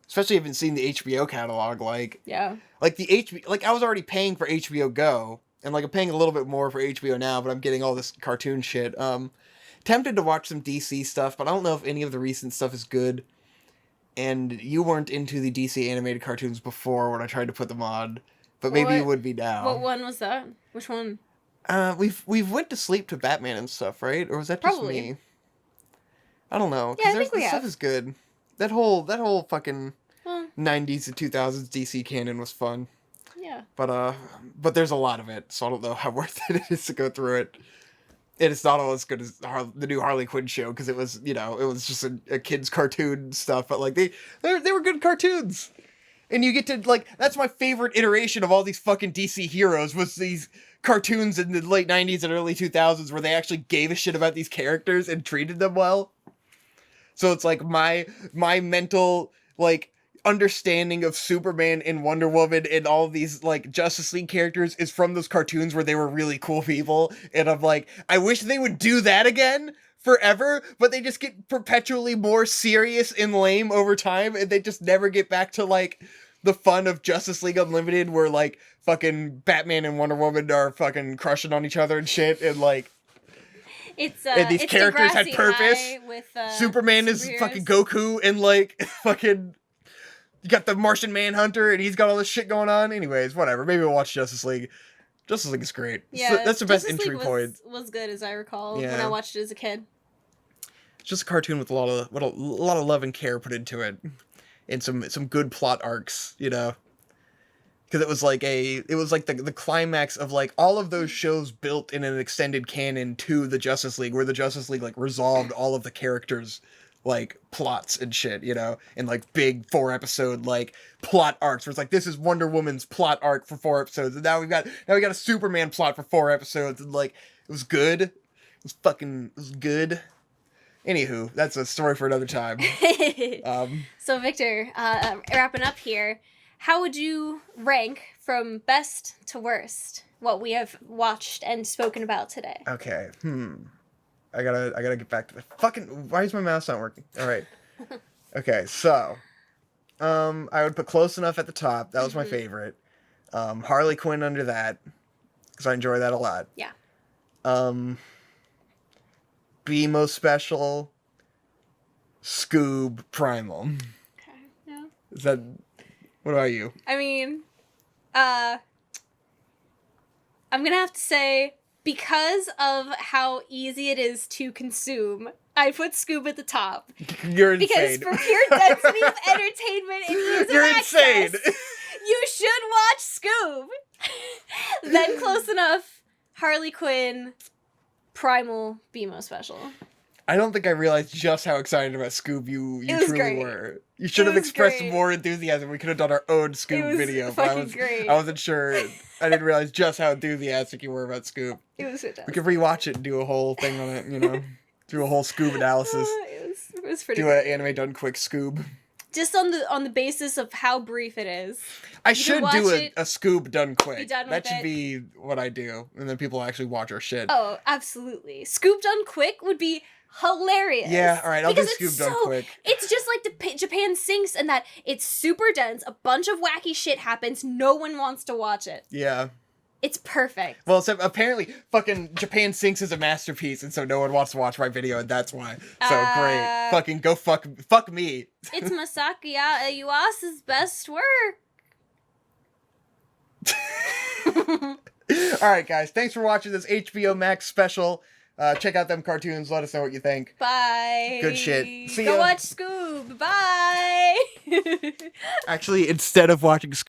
especially if you haven't seen the HBO catalog,
Yeah.
like the HBO, like I was already paying for HBO Go, and like I'm paying a little bit more for HBO now, but I'm getting all this cartoon shit. Tempted to watch some DC stuff, but I don't know if any of the recent stuff is good. And you weren't into the DC animated cartoons before when I tried to put them on, but maybe you would be now.
What one was that? Which one?
We've went to sleep to Batman and stuff, right? Or was that just
Probably.
me? I don't know.
Yeah, I think we
this
have.
stuff is good. That whole fucking
Well,
90s to 2000s DC canon was fun.
yeah.
But there's a lot of it, so I don't know how worth it is to go through it. And it's not all as good as the new Harley Quinn show, because it was, it was just a kid's cartoon stuff, but like they were good cartoons. And you get to, like, that's my favorite iteration of all these fucking DC heroes, was these cartoons in the late 90s and early 2000s where they actually gave a shit about these characters and treated them well. So it's like my mental, like, understanding of Superman and Wonder Woman and all of these, like, Justice League characters is from those cartoons where they were really cool people. And I'm like, I wish they would do that again forever, but they just get perpetually more serious and lame over time, and they just never get back to, like, the fun of Justice League Unlimited, where, like, fucking Batman and Wonder Woman are fucking crushing on each other and shit, and, like, and these characters had purpose.
With,
Superman is
superheroes.
fucking Goku, and, like, fucking... You got the Martian Manhunter, and he's got all this shit going on. Anyways, whatever. Maybe we'll watch Justice League. Justice League is great.
Yeah,
That's the best
Justice
entry
League
point.
was good, as I recall, when
Yeah.
I watched it as a kid.
It's just a cartoon with a lot of love and care put into it, and some good plot arcs, because it was like the climax of, like, all of those shows built in an extended canon to the Justice League, where the Justice League, like, resolved all of the characters, like, plots and shit, and, like, big 4-episode, like, plot arcs, where it's like, this is Wonder Woman's plot arc for 4 episodes, and now we got a Superman plot for 4 episodes, and, like, it was good. It was good. Anywho, that's a story for another time.
So, Victor, wrapping up here, how would you rank from best to worst what we have watched and spoken about today?
Okay, I gotta get back to the fucking... Why is my mouse not working? Alright. Okay, so... I would put Close Enough at the top. That was my favorite. Harley Quinn under that, because I enjoy that a lot.
Yeah.
BMO Special, Scoob, Primal.
Okay, yeah.
Is that... What about you?
I mean, I'm gonna have to say, because of how easy it is to consume, I put Scoob at the top.
You're insane.
Because for pure density of entertainment and ease
You're
of access,
insane.
you should watch Scoob. Then Close Enough, Harley Quinn, Primal, BMO Special.
I don't think I realized just how excited about Scoob you
was
truly
great.
were. You should have
was
expressed
great.
more enthusiasm. We could have done our own
It
Scoob
was
video, but
fucking great.
I wasn't sure. I didn't realize just how enthusiastic you were about Scoob.
It was fantastic.
We could rewatch it and do a whole thing on it, do a whole Scoob analysis.
It was pretty
Do
great.
an anime done quick Scoob.
Just on the basis of how brief it is.
I
You
should
can
do
watch
a
it,
Scoob done quick.
be done
That
with
should
it.
be what I do, and then people actually watch our shit.
Oh, absolutely. Scoob done quick would be hilarious.
Yeah, all right, I'll
Because
do
it's
Scoob done quick.
It's just like the Japan Sinks, in that it's super dense, a bunch of wacky shit happens, no one wants to watch it.
Yeah.
It's perfect.
Well, so apparently fucking Japan Sinks is a masterpiece, and so no one wants to watch my video, and that's why. So great. Fucking go fuck me.
It's Masaki Yuasa's best work.
Alright, guys. Thanks for watching this HBO Max special. Check out them cartoons. Let us know what you think.
Bye.
Good shit. See
Go
ya.
watch Scoob. Bye.
Actually, instead of watching